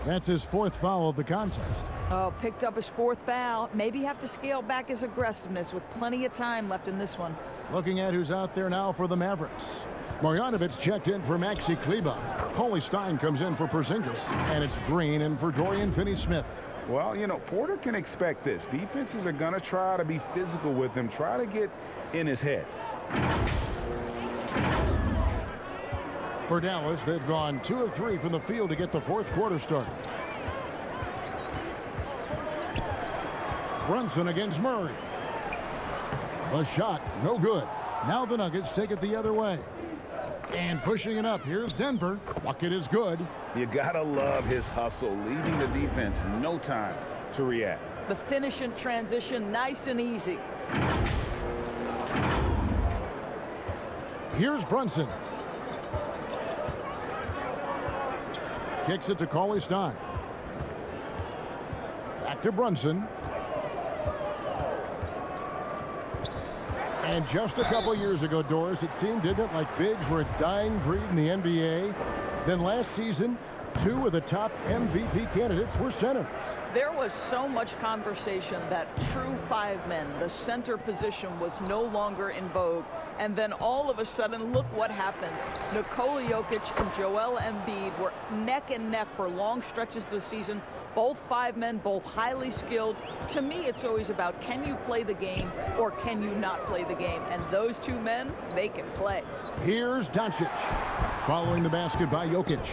That's his 4th foul of the contest. Oh, picked up his 4th foul. Maybe have to scale back his aggressiveness with plenty of time left in this one. Looking at who's out there now for the Mavericks. Marjanovic checked in for Maxi Kleba. Cauley Stein comes in for Porzingis. And it's Green in for Dorian Finney-Smith. Well, you know, Porter can expect this. Defenses are going to try to be physical with him, try to get in his head. For Dallas, they've gone 2 of 3 from the field to get the fourth quarter started. Brunson against Murray. A shot, no good. Now the Nuggets take it the other way. And pushing it up, here's Denver. Bucket is good. You gotta love his hustle, leaving the defense no time to react. The finish in transition, nice and easy. Here's Brunson. Kicks it to Cauley Stein. Back to Brunson. And just a couple years ago, Doris, it seemed, didn't it, like bigs were a dying breed in the NBA. Then last season, 2 of the top MVP candidates were centers. There was so much conversation that true 5 men, the center position, was no longer in vogue. And then all of a sudden, look what happens. Nikola Jokic and Joel Embiid were neck and neck for long stretches of the season. Both 5 men, both highly skilled. To me, it's always about, can you play the game or can you not play the game? And those 2 men, they can play. Here's Doncic following the basket by Jokic.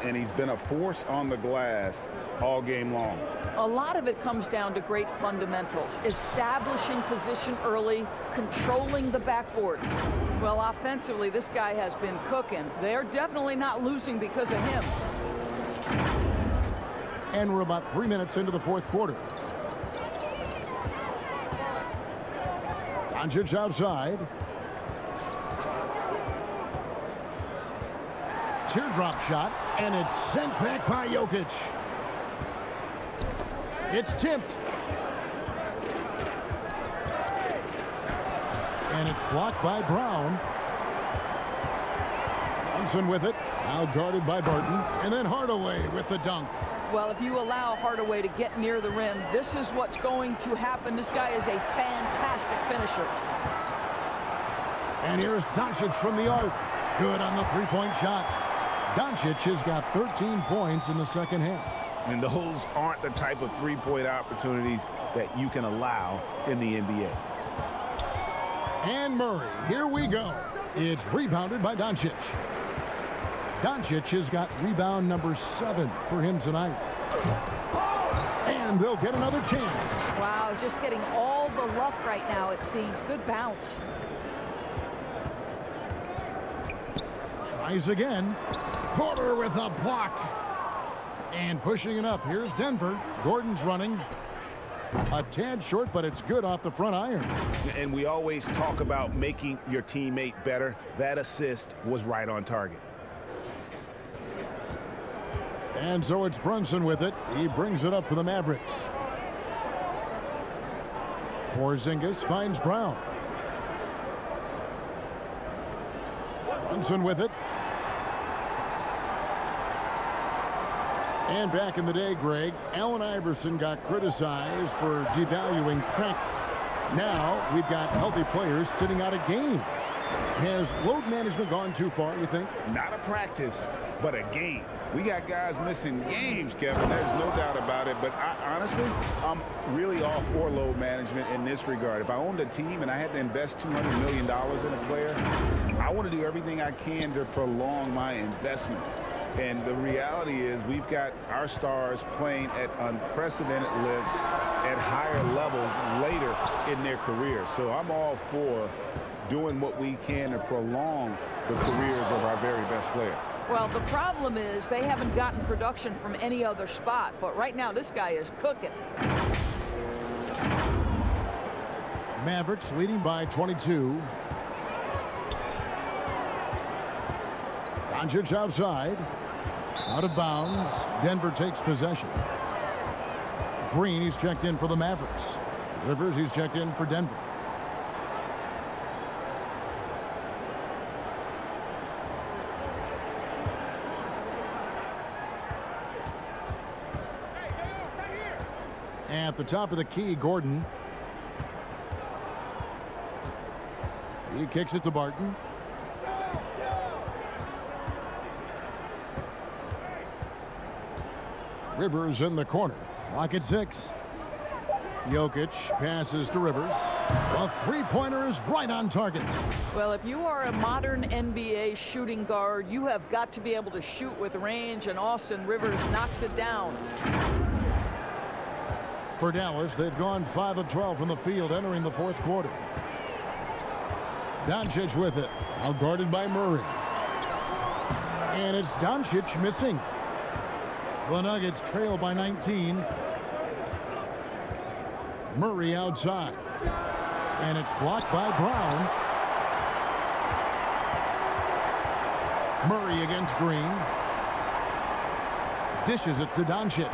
And he's been a force on the glass all game long. A lot of it comes down to great fundamentals, establishing position early, controlling the backboards. Well, offensively, this guy has been cooking. They're definitely not losing because of him. And we're about 3 minutes into the fourth quarter. Doncic outside. Teardrop shot, and it's sent back by Jokic. It's tipped. And it's blocked by Brown. Brunson with it, now guarded by Barton, and then Hardaway with the dunk. Well, if you allow Hardaway to get near the rim, this is what's going to happen. This guy is a fantastic finisher. And here's Doncic from the arc. Good on the three-point shot. Doncic has got 13 points in the second half. And those aren't the type of three-point opportunities that you can allow in the NBA. And Murray, here we go. It's rebounded by Doncic. Doncic has got rebound number 7 for him tonight. And they'll get another chance. Wow, just getting all the luck right now, it seems. Good bounce. Tries again. Porter with a block. And pushing it up. Here's Denver. Gordon's running. A tad short, but it's good off the front iron. And we always talk about making your teammate better. That assist was right on target. And so it's Brunson with it. He brings it up for the Mavericks. Porzingis finds Brown. Brunson with it. And back in the day, Greg, Allen Iverson got criticized for devaluing practice. Now we've got healthy players sitting out a game. Has load management gone too far, you think? Not a practice, but a game. We got guys missing games, Kevin. There's no doubt about it. But honestly, I'm really all for load management in this regard. If I owned a team and I had to invest $200 million in a player, I want to do everything I can to prolong my investment. And the reality is we've got our stars playing at unprecedented lifts at higher levels later in their career. So I'm all for doing what we can to prolong the careers of our very best players. Well, the problem is they haven't gotten production from any other spot. But right now, this guy is cooking. Mavericks leading by 22. Doncic outside. Out of bounds. Denver takes possession. Green, he's checked in for the Mavericks. Rivers, he's checked in for Denver. At the top of the key, Gordon. He kicks it to Barton. Rivers in the corner. Clock at 6. Jokic passes to Rivers. A three-pointer is right on target. Well, if you are a modern NBA shooting guard, you have got to be able to shoot with range, and Austin Rivers knocks it down. For Dallas, they've gone 5 of 12 from the field entering the fourth quarter. Doncic with it, now guarded by Murray. And it's Doncic missing. The Nuggets trail by 19. Murray outside. And it's blocked by Brown. Murray against Green. Dishes it to Doncic.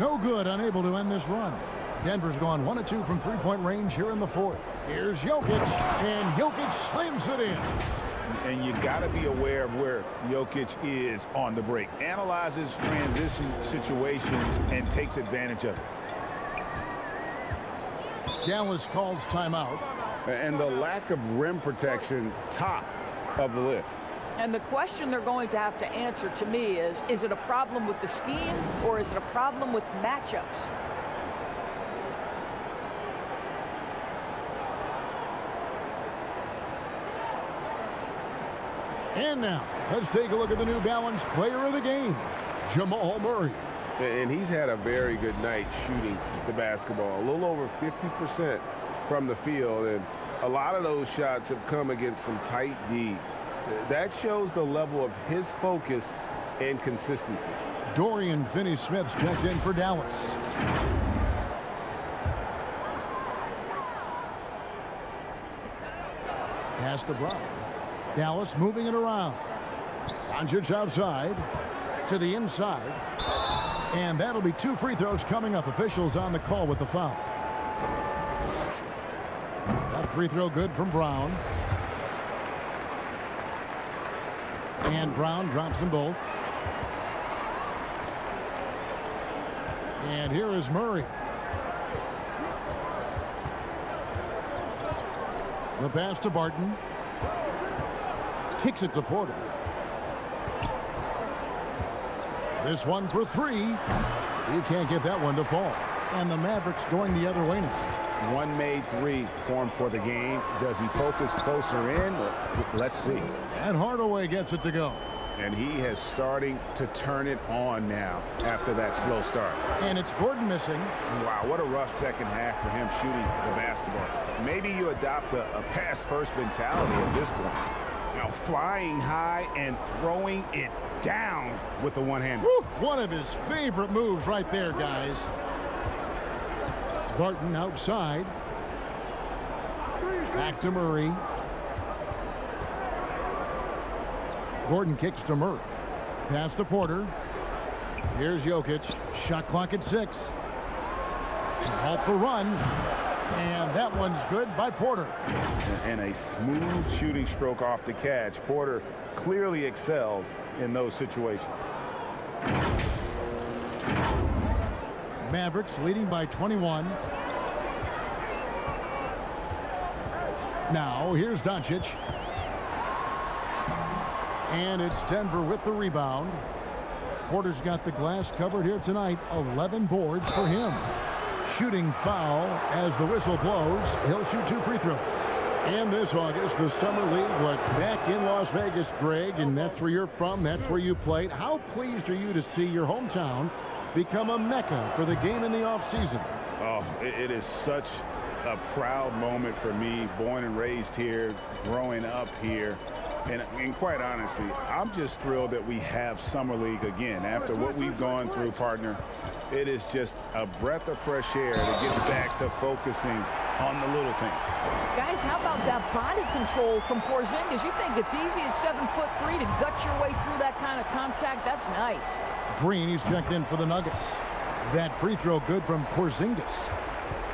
No good, unable to end this run. Denver's gone 1 of 2 from three-point range here in the fourth. Here's Jokic, and Jokic slams it in. And you got to be aware of where Jokic is on the break. Analyzes transition situations and takes advantage of it. Dallas calls timeout. And the lack of rim protection, top of the list. And the question they're going to have to answer to me is it a problem with the scheme or is it a problem with matchups? And now, let's take a look at the New Balance player of the game, Jamal Murray. And he's had a very good night shooting the basketball. A little over 50% from the field, and a lot of those shots have come against some tight D. That shows the level of his focus and consistency. Dorian Finney-Smith's checked in for Dallas. Pass to Brown. Dallas moving it around. Doncic outside to the inside. And that'll be 2 free throws coming up. Officials on the call with the foul. That free throw good from Brown. And Brown drops them both. And here is Murray. The pass to Barton. Kicks it to Porter. This one for 3. He can't get that one to fall. And the Mavericks going the other way now. One made 3 formed for the game. Does he focus closer in? Let's see. And Hardaway gets it to go. And he is starting to turn it on now after that slow start. And it's Gordon missing. Wow, what a rough second half for him shooting the basketball. Maybe you adopt a pass-first mentality at this point. Now flying high and throwing it down with the one-hander. One of his favorite moves right there, guys. Barton outside. Back to Murray. Gordon kicks to Murray. Pass to Porter. Here's Jokic. Shot clock at 6. To halt the run. And that one's good by Porter. And a smooth shooting stroke off the catch. Porter clearly excels in those situations. Mavericks leading by 21. Now here's Doncic. And it's Denver with the rebound. Porter's got the glass covered here tonight. 11 boards for him. Shooting foul as the whistle blows. He'll shoot 2 free throws. And this August, the Summer League was back in Las Vegas, Greg, and that's where you're from. That's where you played. How pleased are you to see your hometown become a mecca for the game in the offseason? Oh, it is such a proud moment for me, born and raised here, growing up here. And quite honestly, I'm just thrilled that we have Summer League again. After what we've gone through, partner, it is just a breath of fresh air to get back to focusing on the little things. Guys, how about that body control from Porzingis? You think it's easy at 7'3" to gut your way through that kind of contact? That's nice. Green, he's checked in for the Nuggets. That free throw good from Porzingis.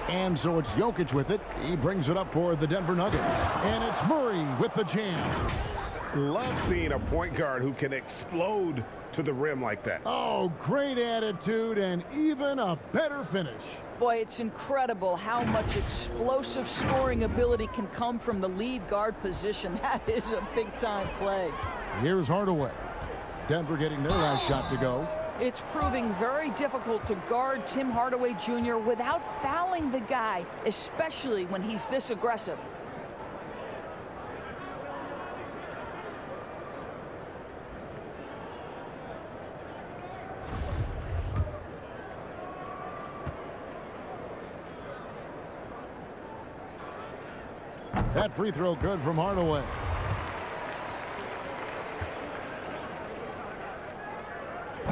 And so it's Jokic with it. He brings it up for the Denver Nuggets. And it's Murray with the jam. Love seeing a point guard who can explode to the rim like that. Oh, great attitude and even a better finish. Boy, it's incredible how much explosive scoring ability can come from the lead guard position. That is a big-time play. Here's Hardaway. Denver getting their last shot to go. It's proving very difficult to guard Tim Hardaway Jr. without fouling the guy, especially when he's this aggressive. That free throw good from Hardaway.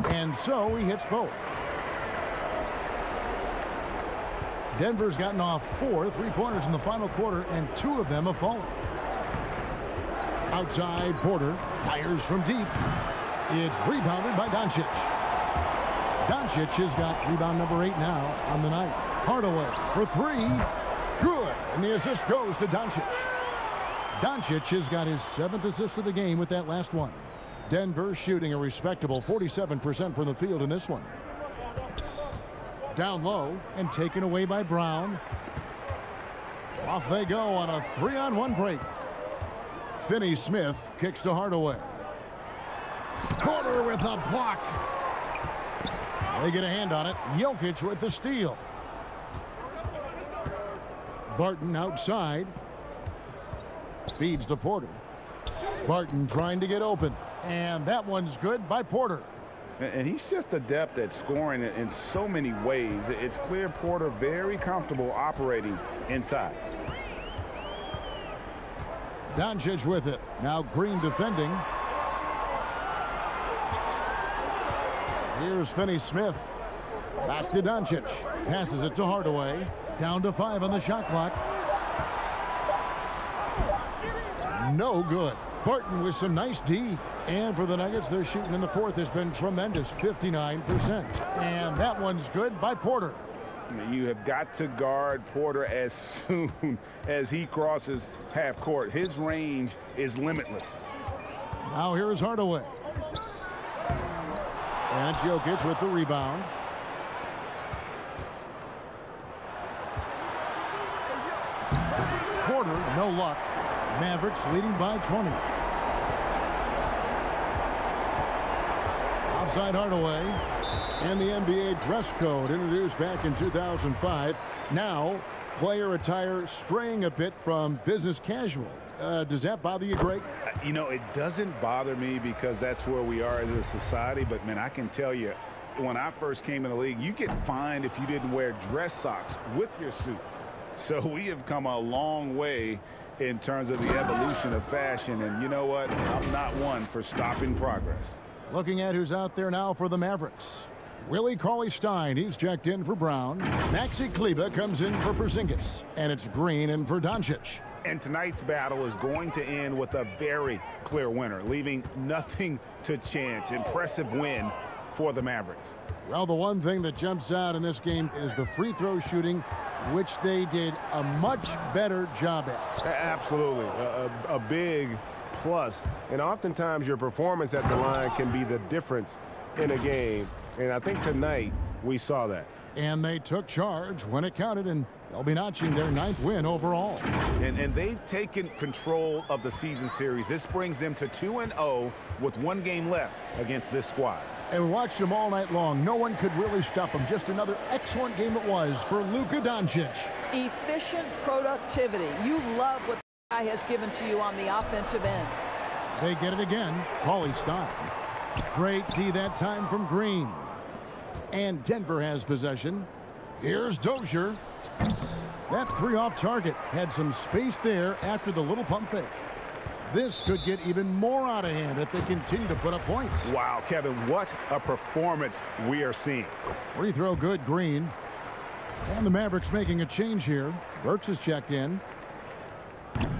And so he hits both. Denver's gotten off 4 3-pointers in the final quarter, and 2 of them have fallen. Outside, Porter fires from deep. It's rebounded by Doncic. Doncic has got rebound number 8 now on the night. Hardaway for 3. Good. And the assist goes to Doncic. Doncic has got his 7th assist of the game with that last one. Denver shooting a respectable 47% from the field in this one. Down low and taken away by Brown. Off they go on a 3-on-1 break. Finney-Smith kicks to Hardaway. Porter with a block. They get a hand on it. Jokic with the steal. Barton outside. Feeds to Porter. Barton trying to get open. And that one's good by Porter. And he's just adept at scoring in so many ways. It's clear Porter very comfortable operating inside. Doncic with it. Now Green defending. Here's Finney-Smith. Back to Doncic. Passes it to Hardaway. Down to 5 on the shot clock. No good. Barton with some nice D. And for the Nuggets, their shooting in the 4th has been tremendous, 59%. And that one's good by Porter. You have got to guard Porter as soon as he crosses half court. His range is limitless. Now here's Hardaway. And it's Jokic with the rebound. Porter, no luck. Mavericks leading by 20. Outside Hardaway. And the NBA dress code introduced back in 2005. Now, player attire straying a bit from business casual. Does that bother you, Greg? You know, it doesn't bother me because that's where we are as a society. But, man, I can tell you, when I first came in the league, you get fined if you didn't wear dress socks with your suit. So we have come a long way in terms of the evolution of fashion. And you know what? I'm not one for stopping progress. Looking at who's out there now for the Mavericks. Willie Cauley-Stein, he's checked in for Brown. Maxi Kleber comes in for Porzingis. And it's Green in for Doncic. And tonight's battle is going to end with a very clear winner, leaving nothing to chance. Impressive win for the Mavericks. Well, the one thing that jumps out in this game is the free throw shooting, which they did a much better job at. Absolutely. A big plus. And oftentimes your performance at the line can be the difference in a game. And I think tonight we saw that. And they took charge when it counted, and they'll be notching their 9th win overall. And they've taken control of the season series. This brings them to 2-0 with 1 game left against this squad. And we watched them all night long. No one could really stop them. Just another excellent game it was for Luka Doncic. Efficient productivity. You love what the guy has given to you on the offensive end. They get it again. Cauley-Stein. Great D that time from Green. And Denver has possession. Here's Dozier. That 3 off target. Had some space there after the little pump fake. This could get even more out of hand if they continue to put up points. Wow, Kevin, what a performance we are seeing. Free throw good, Green. And the Mavericks making a change here. Burks is checked in.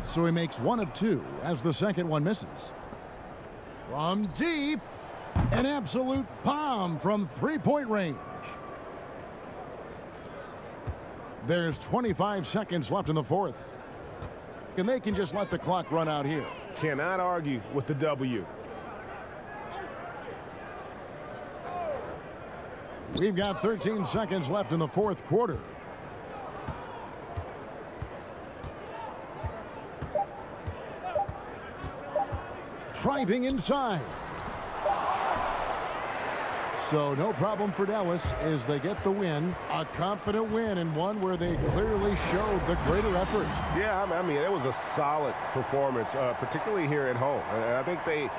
So he makes 1 of 2 as the second one misses. From deep, an absolute bomb from 3-point range. There's 25 seconds left in the 4th. And they can just let the clock run out here. Cannot argue with the W. We've got 13 seconds left in the 4th quarter. driving inside. So no problem for Dallas as they get the win. A confident win, and one where they clearly showed the greater effort. Yeah, I mean, it was a solid performance, particularly here at home. And I think they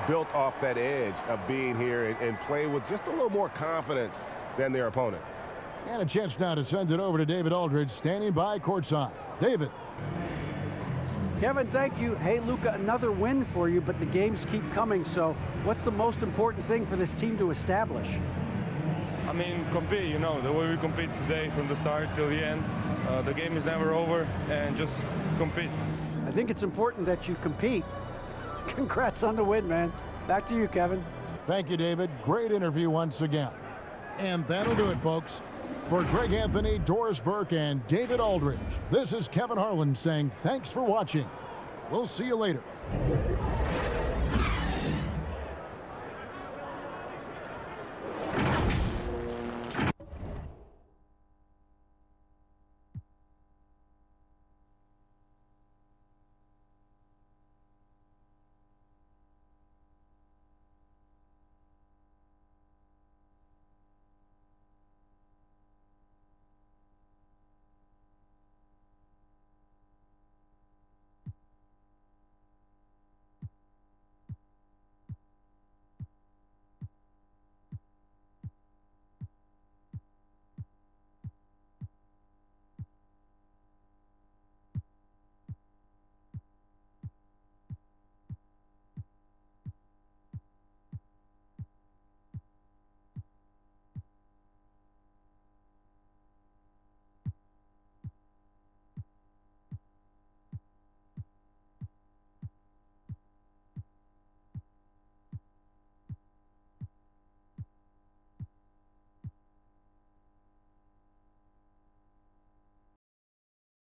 built off that edge of being here and play with just a little more confidence than their opponent. And a chance now to send it over to David Aldridge, standing by courtside. David. Kevin, thank you. Hey, Luka, another win for you, but the games keep coming. So what's the most important thing for this team to establish? I mean, compete, you know, the way we compete today from the start till the end. The game is never over, and just compete. I think it's important that you compete. Congrats on the win, man. Back to you, Kevin. Thank you, David. Great interview once again. And that'll do it, folks. For Greg Anthony, Doris Burke, and David Aldridge, this is Kevin Harlan saying thanks for watching. We'll see you later.